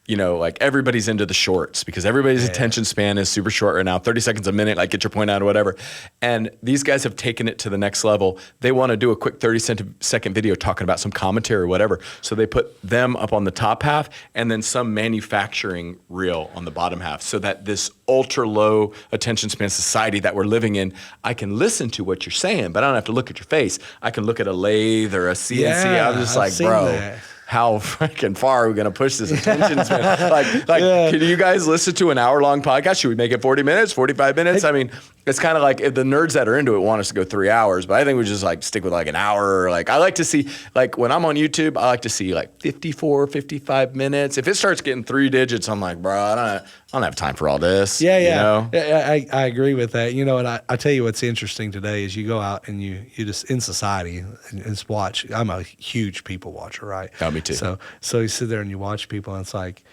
like everybody's into the shorts, because everybody's attention span is super short right now, 30 seconds a minute, like get your point out or whatever. And these guys have taken it to the next level. They want to do a quick 30-second video talking about some commentary or whatever. So they put them up on the top half and then some manufacturing reel on the bottom half, so that this ultra low attention span society that we're living in, I can listen to what you're saying, but I don't have to look at your face. I can look at a lathe or a CNC. Yeah, I'm just like, I've seen bro. that. How freaking far are we going to push this attention span? Can you guys listen to an hour-long podcast? Should we make it 40 minutes, 45 minutes? I mean, it's kind of like the nerds that are into it want us to go 3 hours, but I think we just like stick with like an hour. Or like, I like to see, like when I'm on YouTube, I like to see like 54, 55 minutes. If it starts getting 3 digits, I'm like, bro, I don't have time for all this. I agree with that. And I tell you what's interesting today is you go out and you just in society and just watch. I'm a huge people watcher, right? Oh, me too. So you sit there and you watch people, and it's like,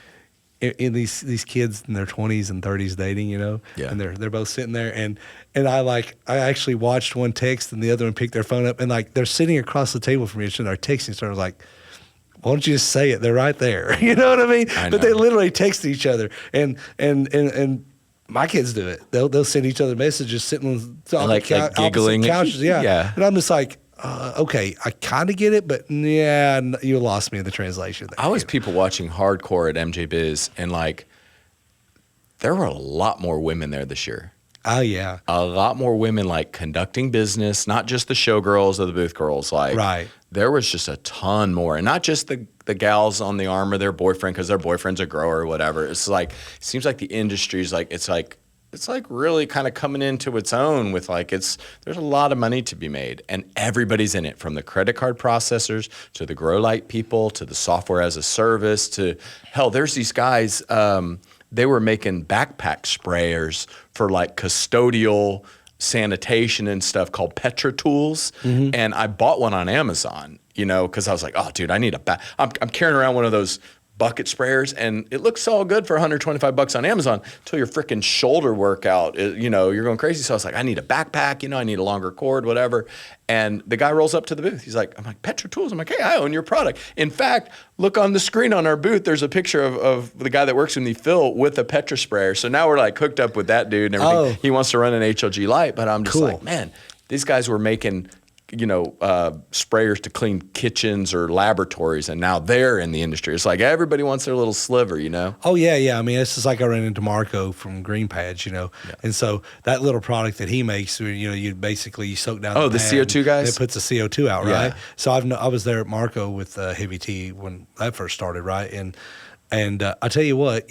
in these kids in their 20s and 30s dating, Yeah. and they're both sitting there, and I actually watched one text and the other one pick their phone up, and like they're sitting across the table from each other, they're texting, so I was like, why don't you just say it? They're right there. You know what I mean? But they literally text each other, and my kids do it. They'll send each other messages sitting on like giggling couches. Yeah. And I'm just like, okay, I kind of get it, but yeah, you lost me in the translation. I was people watching hardcore at MJ Biz, and like there were a lot more women there this year. Oh yeah, a lot more women like conducting business, not just the showgirls or the booth girls. Like, right. There was just a ton more, and not just the gals on the arm of their boyfriend because their boyfriend's a grower or whatever. It's like it seems like the industry's like it's like really kind of coming into its own with like there's a lot of money to be made, and everybody's in it, from the credit card processors to the grow light people to the software as a service to hell. There's these guys. They were making backpack sprayers for like custodial sanitation and stuff called Petra tools. Mm-hmm. And I bought one on Amazon, because I was like, oh, dude, I need I'm carrying around one of those bucket sprayers, and it looks all good for $125 on Amazon until your freaking shoulder workout, you're going crazy. So I was like, I need a backpack, I need a longer cord, whatever. And the guy rolls up to the booth. He's like, I'm like, Petra Tools. I'm like, hey, I own your product. In fact, look on the screen on our booth. There's a picture of the guy that works with me, Phil, with a Petra sprayer. So now we're like hooked up with that dude and everything. Oh. He wants to run an HLG light, but I'm just like, man, these guys were making sprayers to clean kitchens or laboratories, and now they're in the industry. It's like everybody wants their little sliver, Oh yeah. I mean, it's just like I ran into Marco from Green Pads, yeah. And so that little product that he makes, you soak down the CO2 guys? It puts the CO2 out, right? Yeah. So I was there at Marco with Heavy T when that first started, right? And I tell you what,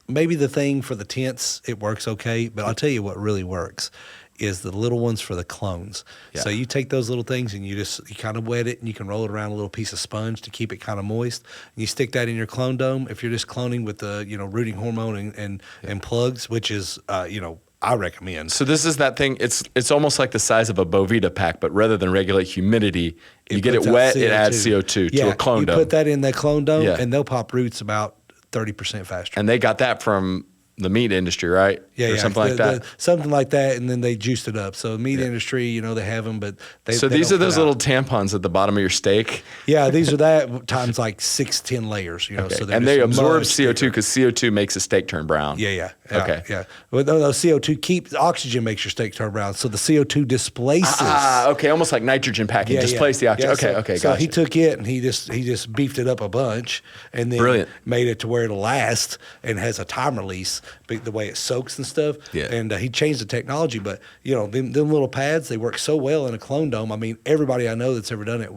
maybe the thing for the tents, it works okay, but I'll tell you what really works is the little ones for the clones. Yeah. So you take those little things and you kind of wet it, and you can roll it around a little piece of sponge to keep it kind of moist. And you stick that in your clone dome. If you're just cloning with the rooting hormone and plugs, which is I recommend. So this is that thing. It's almost like the size of a Bovita pack, but rather than regulate humidity, you get it wet. CO2. It adds CO2 to a clone dome. You put that in that clone dome, and they'll pop roots about 30% faster. And they got that from the meat industry, right? Yeah, or something like that. Something like that, and then they juiced it up. So meat industry, they have them, but they these are those little tampons at the bottom of your steak. Yeah, these are that times like 6-10 layers. Okay. So and they absorb CO2 because CO2 makes a steak turn brown. Yeah. Okay. Yeah. Well, no, CO2 keeps oxygen makes your steak turn brown. So the CO2 displaces. Okay, almost like nitrogen packing. Displace the oxygen. Okay. So he took it and he just beefed it up a bunch, and then made it to where it'll last and has a time release. The way it soaks and stuff. Yeah. And he changed the technology, but them little pads, they work so well in a clone dome. I mean, everybody I know that's ever done it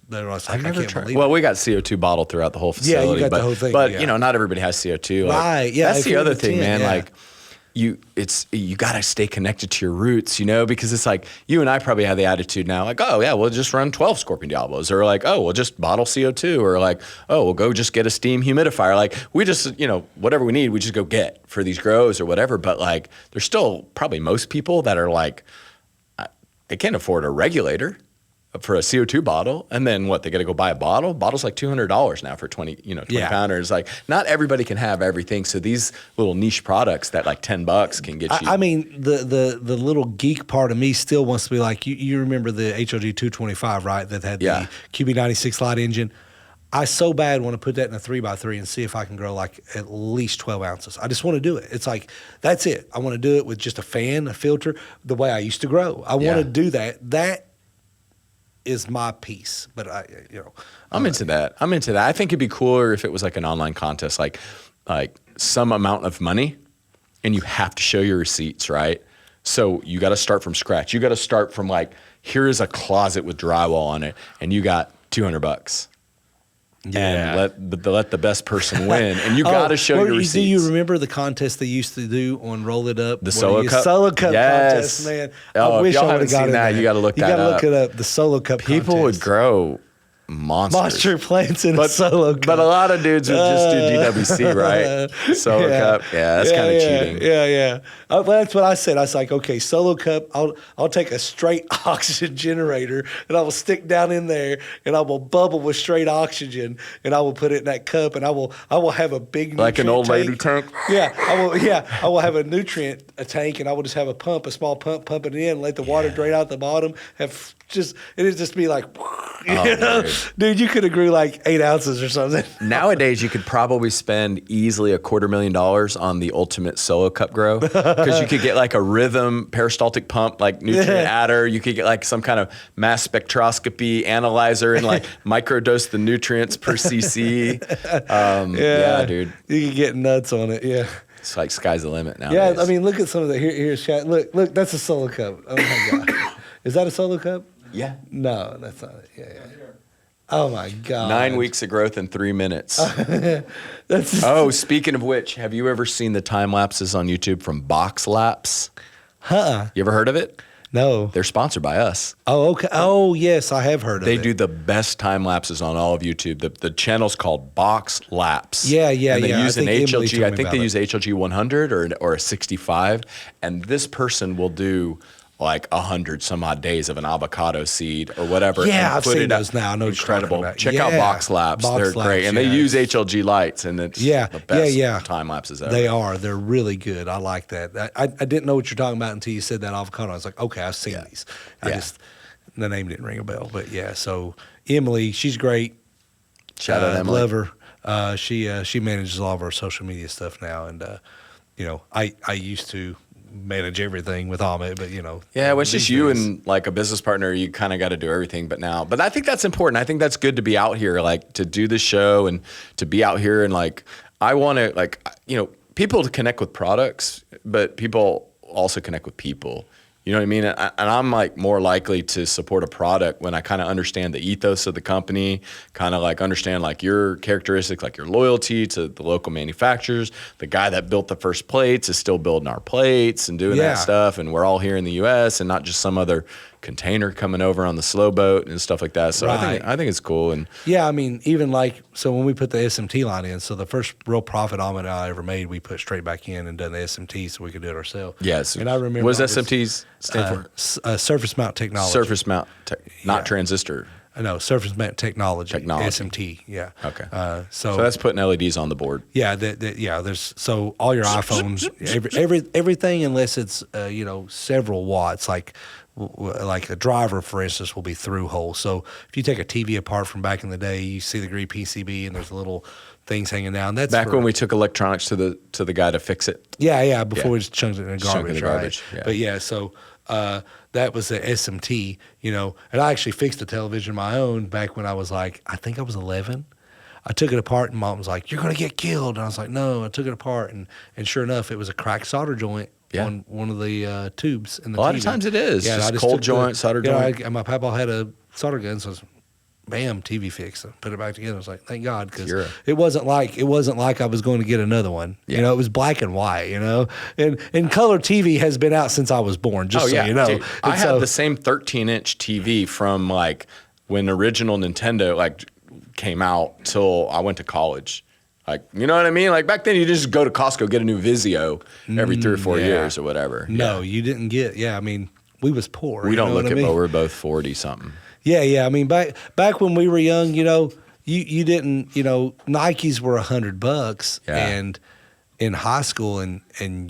they're like, I can't believe it. Well, we got CO2 bottled throughout the whole facility. Yeah, you got the whole thing. But not everybody has CO2. Right. Yeah. That's the other thing, man. Yeah. Like you got to stay connected to your roots, because it's like you and I probably have the attitude now, like, oh yeah, we'll just run 12 Scorpion Diablos, or like, oh, we'll just bottle CO2, or like, oh, we'll go just get a steam humidifier. Like we just, whatever we need, we just go get for these grows or whatever. But like, there's still probably most people that are like, they can't afford a regulator for a CO2 bottle, and then what? They got to go buy a bottle. Bottle's like $200 now for 20 pounders. Like not everybody can have everything. So these little niche products that like $10 can get you. I mean, the little geek part of me still wants to be like, you remember the HLG 225, right? That had the QB96 light engine. I so bad want to put that in a 3x3 and see if I can grow like at least 12 ounces. I just want to do it. It's like, that's it. I want to do it with just a fan, a filter, the way I used to grow. I want to do that. That is my piece, but I'm into that. I think it'd be cooler if it was like an online contest, like some amount of money, and you have to show your receipts, right? So you got to start from scratch. You got to start from like, here is a closet with drywall on it, and you got $200. Yeah. And let the best person win, and you got to show your receipts. Do you remember the contest they used to do on Roll It Up? The Solo Cup? Solo Cup contest, man. I wish I would have seen that. You got to look that up. You got to look it up. The Solo Cup People contest. would grow monsters. Monster plants in a solo cup. But a lot of dudes would just do DWC, right? Solo cup. Yeah, that's kind of cheating. Yeah. That's what I said. I was like, okay, solo cup, I'll take a straight oxygen generator and I will stick down in there and I will bubble with straight oxygen and I will put it in that cup and I will have a big like an old lady tank. Yeah, I will have a nutrient tank and I will just have a small pump it in, let the water drain out the bottom. It'd just be like, dude, you could have grew like 8 ounces or something. Nowadays, you could probably spend easily $250,000 on the ultimate solo cup grow because you could get like a rhythm peristaltic pump, like nutrient adder. You could get like some kind of mass spectroscopy analyzer and like microdose the nutrients per cc. Yeah, dude, you could get nuts on it. Yeah. It's like sky's the limit now. Yeah, I mean, look at some of the here's chat. Look, that's a solo cup. Oh my god, is that a solo cup? Yeah. No, that's not it. Yeah. Oh my god. 9 weeks of growth in 3 minutes. Speaking of which, have you ever seen the time lapses on YouTube from Box Lapse? Huh? You ever heard of it? No. They're sponsored by us. Oh, okay. Oh, yes, I have heard of it. They do the best time lapses on all of YouTube. The channel's called Box Lapse. Yeah. And they use an HLG. I think they use HLG 100 or a 65. And this person will do like 100 some odd days of an avocado seed or whatever. Yeah, I've seen those now. I know incredible. Check out Box Lapse. They're great. And they use HLG lights, and it's the best time lapses ever. They are. They're really good. I like that. I didn't know what you're talking about until you said that avocado. I was like, okay, I've seen these. The name didn't ring a bell. But yeah, so Emily, she's great. Shout out Emily. Love her. She manages all of our social media stuff now. And, I used to manage everything with Ahmed, but well, it's just you and like a business partner, you kind of got to do everything. But I think that's important. I think that's good to be out here, like to do the show and to be out here. And like, I want to people to connect with products, but people also connect with people. You know what I mean? And I'm like more likely to support a product when I kind of understand the ethos of the company, kind of like understand like your characteristics, like your loyalty to the local manufacturers. The guy that built the first plates is still building our plates and doing that stuff. And we're all here in the U.S. and not just some other container coming over on the slow boat and stuff like that. So I think it's cool. And yeah, I mean, even like, so when we put the SMT line in, so the first real profit Ahmed and I ever made, we put straight back in and done the SMT so we could do it ourselves. Yes. And I remember. What does SMTs stand for? Surface mount technology. Surface mount, not transistor. No, surface mount technology. SMT, yeah. Okay. So that's putting LEDs on the board. Yeah, there's so all your iPhones, everything unless it's several watts, like a driver, for instance, will be through hole. So if you take a TV apart from back in the day, you see the green PCB and there's little things hanging down. That's back when we took electronics to the guy to fix it. Yeah, before we just chunked it in the garbage, right? Yeah. But yeah, so that was the SMT, and I actually fixed the television of my own back when I was like, I think I was 11. I took it apart and Mom was like, "You're gonna get killed," and I was like, "No." I took it apart and sure enough, it was a cracked solder joint. On one of the tubes in the TV. A lot of times it is. Yeah, just cold joint, solder joint. And my papa had a solder gun, so bam, TV fixed. I put it back together. I was like, thank God, because it wasn't like I was going to get another one. Yeah. It was black and white. And color TV has been out since I was born. Just so you know, dude, I had the same 13-inch TV from like when original Nintendo like came out till I went to college. Like, you know what I mean? Like back then you just go to Costco, get a new Vizio every 3 or 4 years or whatever. No, you didn't get, I mean, we was poor. We don't look at, but we're both 40 something. Yeah. I mean, back when we were young, you didn't, Nikes were $100 and in high school and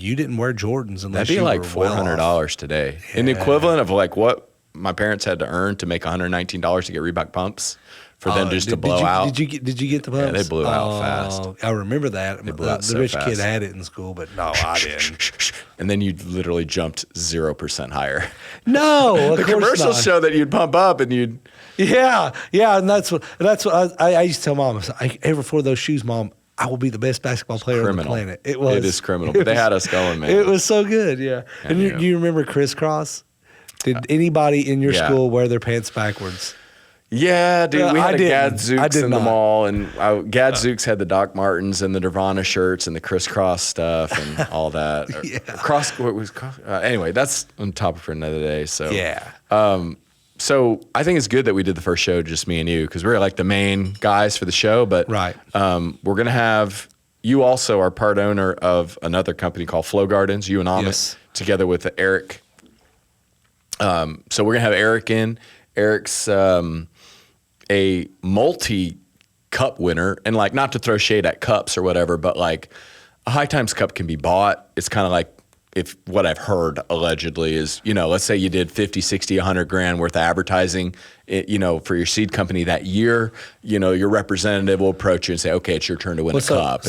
you didn't wear Jordans unless you were like $400 today. Yeah. In the equivalent of like what my parents had to earn to make $119 to get Reebok pumps. For them just to blow out. Did you get the pumps? Yeah, they blew out fast. I remember that. They blew out the rich kid had it in school, but no, I didn't. And then you literally jumped 0% higher. No, the commercials show that you'd pump up and you'd. Yeah, and that's what I used to tell Mom. Ever for those shoes, Mom, I will be the best basketball player on the planet. It is criminal, but they had us going, man. It was so good, yeah. And do you remember crisscross? Did anybody in your school wear their pants backwards? Yeah, dude, we had a Gadzooks in the mall, and Gadzooks had the Doc Martens and the Nirvana shirts and the crisscross stuff and all that. Anyway, that's on topic for another day. So So I think it's good that we did the first show, just me and you, because we're like the main guys for the show. But Right. We're going to have, you also are part owner of another company called Flow Gardens, you and Amit, Yes. together with Eric. So we're going to have Eric in. Eric's a multi-cup winner, and like, not to throw shade at cups or whatever, but like a High Times cup can be bought. It's kind of like, if what I've heard allegedly is, let's say you did 50, 60, 100 grand worth of advertising, for your seed company that year, your representative will approach you and say, okay, it's your turn to win a cup.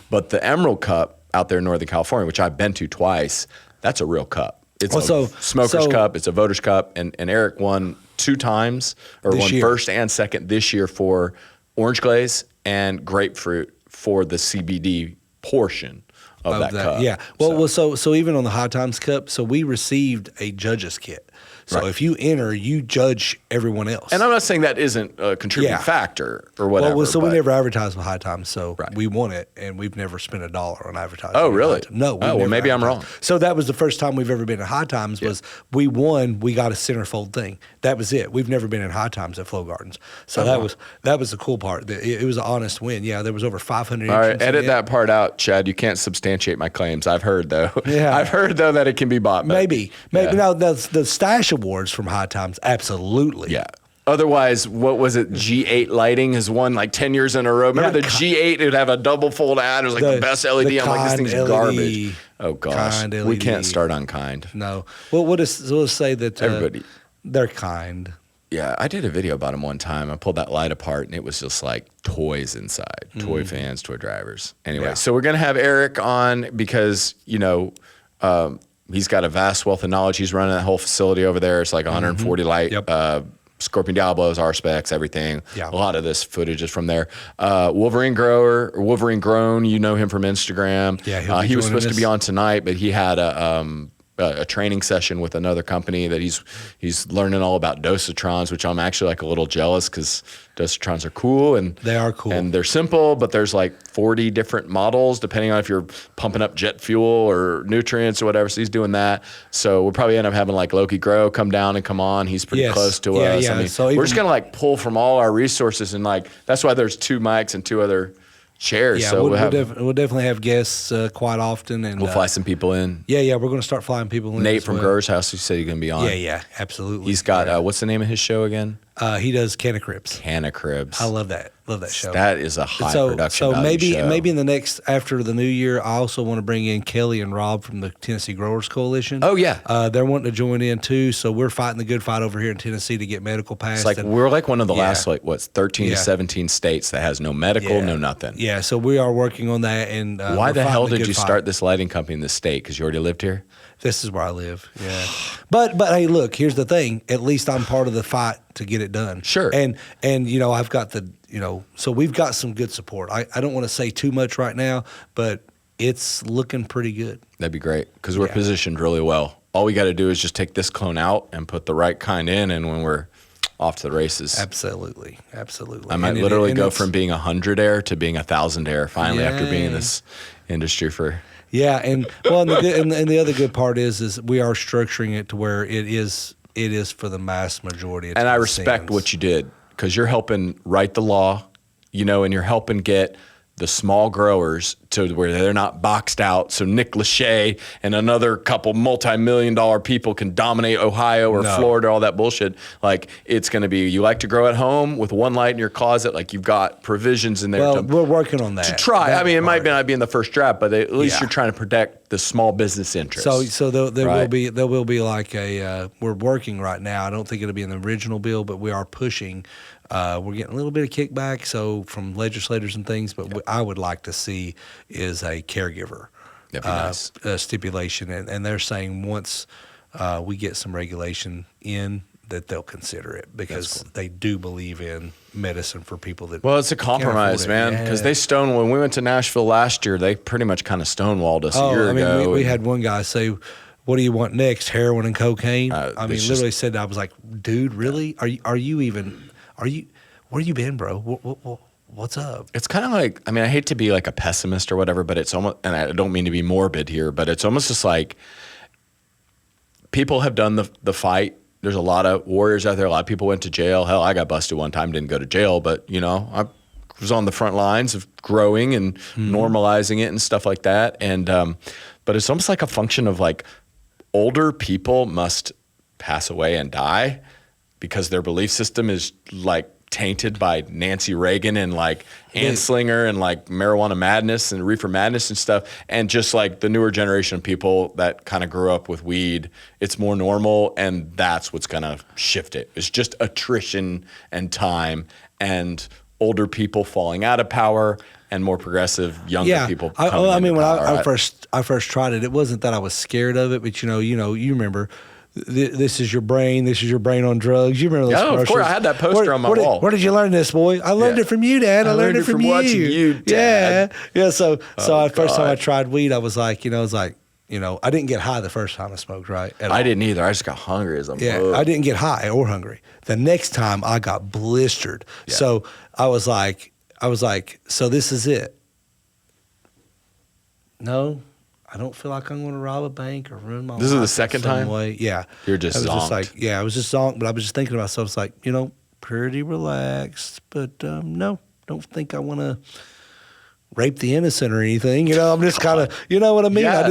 But the Emerald Cup out there in Northern California, which I've been to twice, that's a real cup. It's a smoker's cup. It's a voter's cup. And Eric won 2 times, or won first and second this year for orange glaze and grapefruit for the CBD portion of that cup. Yeah. Well, so even on the High Times Cup, so we received a judge's kit. So if you enter, you judge everyone else. And I'm not saying that isn't a contributing factor or whatever. Well, we never advertised with High Times, so we won it, and we've never spent $1 on advertising. Oh, really? No. Well, maybe I'm wrong. So that was the first time we've ever been at High Times. Was we won? We got a centerfold thing. That was it. We've never been in High Times at Flow Gardens. So that was the cool part. It was an honest win. Yeah, there was over 500. All right, edit that part out, Chad. You can't substantiate my claims. I've heard though. Yeah, I've heard though that it can be bought. Maybe. Now the Stash Awards from High Times, absolutely. Yeah. Otherwise, what was it? G8 Lighting has won like 10 years in a row. Remember the G8? It would have a double fold ad. It was like the best LED. I'm like, this thing's LED, garbage. Oh gosh, LED. We can't start on kind. No. Well, we'll say that everybody, they're kind. Yeah, I did a video about them one time. I pulled that light apart, and it was just like toys inside, toy fans, toy drivers. Anyway, so we're gonna have Eric on because he's got a vast wealth of knowledge. He's running that whole facility over there. It's like 140 light. Yep. Scorpion Diablos, R-Specs, everything. Yeah. A lot of this footage is from there. Wolverine Grown, you know him from Instagram. Yeah, he was supposed to be on tonight, but he had a training session with another company that he's learning all about dosatrons, which I'm actually like a little jealous because dosatrons are cool, and they are cool and they're simple, but there's like 40 different models depending on if you're pumping up jet fuel or nutrients or whatever. So he's doing that. So we'll probably end up having like Loki Grow come down and come on. He's pretty close to us. Yeah. I mean, we're just gonna like pull from all our resources, and like that's why there's 2 mics and 2 other chairs. Yeah, so we'll definitely have guests quite often, and we'll fly some people in. Yeah, we're going to start flying people in. Nate from Grower's House, you said you're going to be on. Yeah, absolutely. He's got what's the name of his show again? He does Cannabis. Cannabis. I love that show. That is a high production. So maybe in the next, after the new year, I also want to bring in Kelly and Rob from the Tennessee Growers Coalition. Oh yeah, they're wanting to join in too. So we're fighting the good fight over here in Tennessee to get medical passed. It's like we're like one of the last 13 to 17 states that has no medical, no nothing. Yeah, so we are working on that. And why the hell did you start this lighting company in this state? Because you already lived here. This is where I live. Yeah, but hey, look, here's the thing. At least I'm part of the fight to get it done. Sure. And I've got so we've got some good support. I don't want to say too much right now, but it's looking pretty good. That'd be great because we're positioned really well. All we got to do is just take this clone out and put the right kind in, and when we're off to the races. Absolutely. I might literally go from being 100 air to being 1,000 air finally after being in this industry for. Yeah, and the other good part is we are structuring it to where it is for the mass majority. And I respect what you did because you're helping write the law, and you're helping get the small growers to where they're not boxed out. So Nick Lachey and another couple multi-million-dollar people can dominate Ohio or Florida, all that bullshit. Like it's going to be, you like to grow at home with one light in your closet. Like you've got provisions in there. Well, we're working on that. To try. I mean, it might not be in the first draft, but at least you're trying to protect the small business interests. So there will be like we're working right now. I don't think it'll be in the original bill, but we are pushing. We're getting a little bit of kickback, so from legislators and things. But what I would like to see is a caregiver stipulation, and they're saying once we get some regulation in, that they'll consider it because they do believe in medicine for people that. Well, it's a compromise, man, because they when we went to Nashville last year, they pretty much kind of stonewalled us a year ago. We had one guy say, "What do you want next? Heroin and cocaine?" Literally said, "I was like, dude, really? Are you where you been, bro? What's up?" It's kind of like, I hate to be like a pessimist or whatever, but it's almost, and I don't mean to be morbid here, but it's almost just like people have done the fight there's a lot of warriors out there. A lot of people went to jail. Hell, I got busted one time, didn't go to jail, but I was on the front lines of growing and normalizing it and stuff like that. And, but it's almost like a function of like older people must pass away and die because their belief system is like tainted by Nancy Reagan and like Anslinger and like marijuana madness and reefer madness and stuff. And just like the newer generation of people that kind of grew up with weed, it's more normal. And that's what's going to shift it. It's just attrition and time and older people falling out of power and more progressive younger people coming when power. I first tried it, it wasn't that I was scared of it, but you remember, this is your brain on drugs. You remember those commercials? Of course. I had that poster on my wall. Where did you learn this, boy? I learned it from you, Dad. I learned it from you. Watching you, Dad. Yeah. So the first time I tried weed, I was like, I didn't get high the first time I smoked, right? I didn't either. I just got hungry as a mug. I didn't get high or hungry. The next time I got blistered. Yeah. So I was like, so this is it. No, I don't feel like I'm going to rob a bank or ruin my life. This is the second time? Way. Yeah. You're just zonked. I was just zonked, but I was just thinking to myself, it's like, pretty relaxed, but no, don't think I want to rape the innocent or anything. I'm just kind of, you know what I mean? Yeah,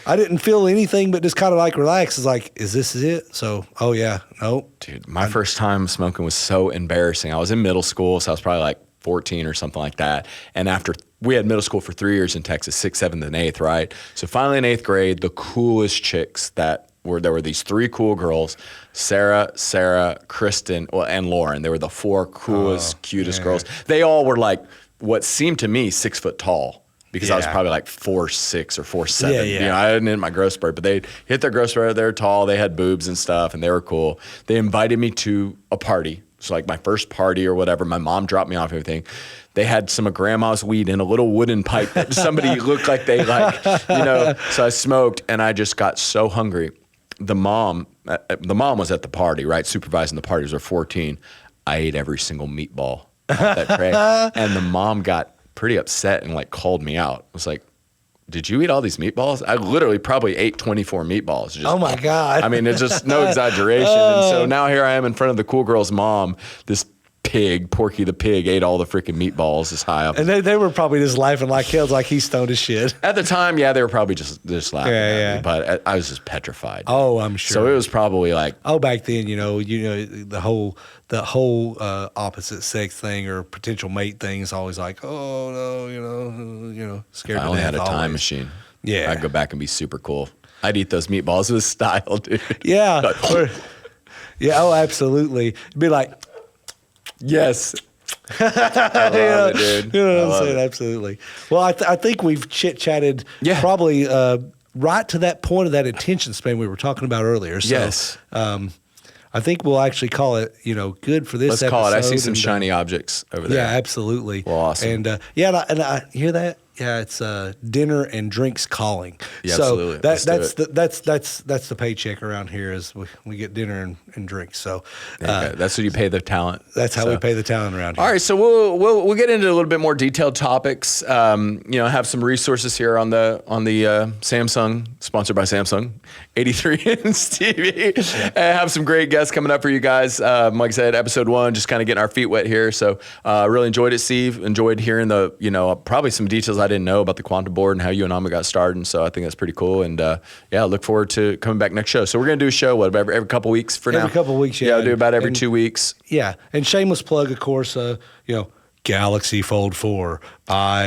I didn't feel anything, but just kind of like relaxed. It's like, is this it? So, no. Dude, my first time smoking was so embarrassing. I was in middle school, so I was probably like 14 or something like that. And after we had middle school for 3 years in Texas, 6th, 7th, and 8th, right? So finally in 8th grade, the coolest chicks there were these 3 cool girls, Sarah, Kristen, and Lauren. They were the 4 coolest, cutest girls. They all were like what seemed to me 6 foot tall because I was probably like 4'6" or 4'7". I hadn't hit my growth spurt, but they hit their growth spurt. They were tall. They had boobs and stuff, and they were cool. They invited me to a party. So like my first party or whatever, my mom dropped me off everything. They had some of grandma's weed in a little wooden pipe that somebody looked like they so I smoked and I just got so hungry. The mom was at the party, right? Supervising the parties. Were 14. I ate every single meatball off that tray. And the mom got pretty upset and like called me out. I was like, did you eat all these meatballs? I literally probably ate 24 meatballs. Just, oh my God. I mean, it's just no exaggeration. And so now here I am in front of the cool girl's mom, this pig, Porky the pig, ate all the freaking meatballs as high up. And they were probably just laughing like hell, like he stoned as shit. At the time, they were probably just laughing at me, but I was just petrified. Oh, I'm sure. So it was probably like... Oh, back then, the whole opposite sex thing or potential mate thing is always like, oh, no, scared to death. I only had a time machine. Yeah. I'd go back and be super cool. I'd eat those meatballs with style, dude. Yeah. Absolutely. It'd be like... Yes. I love it, dude. You know what I'm saying? Absolutely. Well, I think we've chit-chatted probably right to that point of that attention span we were talking about earlier. So, yes. I think we'll actually call it, good for this episode. Let's call it. I see some shiny objects over there. Yeah, absolutely. Well, awesome. And I hear that. Yeah, it's dinner and drinks calling. Yeah, so absolutely. That's the paycheck around here is we get dinner and drinks. So that's what you pay the talent. That's how we pay the talent around here. All right, so we'll get into a little bit more detailed topics. Have some resources here on the Samsung, sponsored by Samsung, 83-inch TV. Have some great guests coming up for you guys. Like I said, episode 1, just kind of getting our feet wet here. So really enjoyed it, Steve. Enjoyed hearing probably some details I didn't know about the quantum board and how you and Amma got started. And so I think that's pretty cool. And look forward to coming back next show. So we're going to do a show, every couple weeks for now? Every couple weeks, yeah. I'll do about every 2 weeks. Yeah. And shameless plug, of course, Galaxy Fold 4.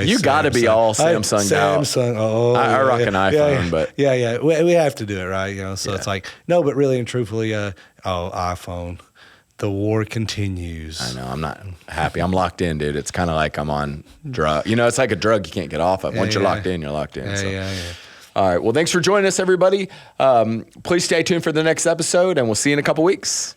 You got to be all Samsung now. Samsung. Oh, I rock an iPhone, but yeah. We have to do it, right? So it's like no, but really and truthfully, iPhone. The war continues. I know. I'm not happy. I'm locked in, dude. It's kind of like I'm on drug. It's like a drug you can't get off of. Once you're locked in, you're locked in. Yeah. All right. Well, thanks for joining us, everybody. Please stay tuned for the next episode, and we'll see you in a couple weeks.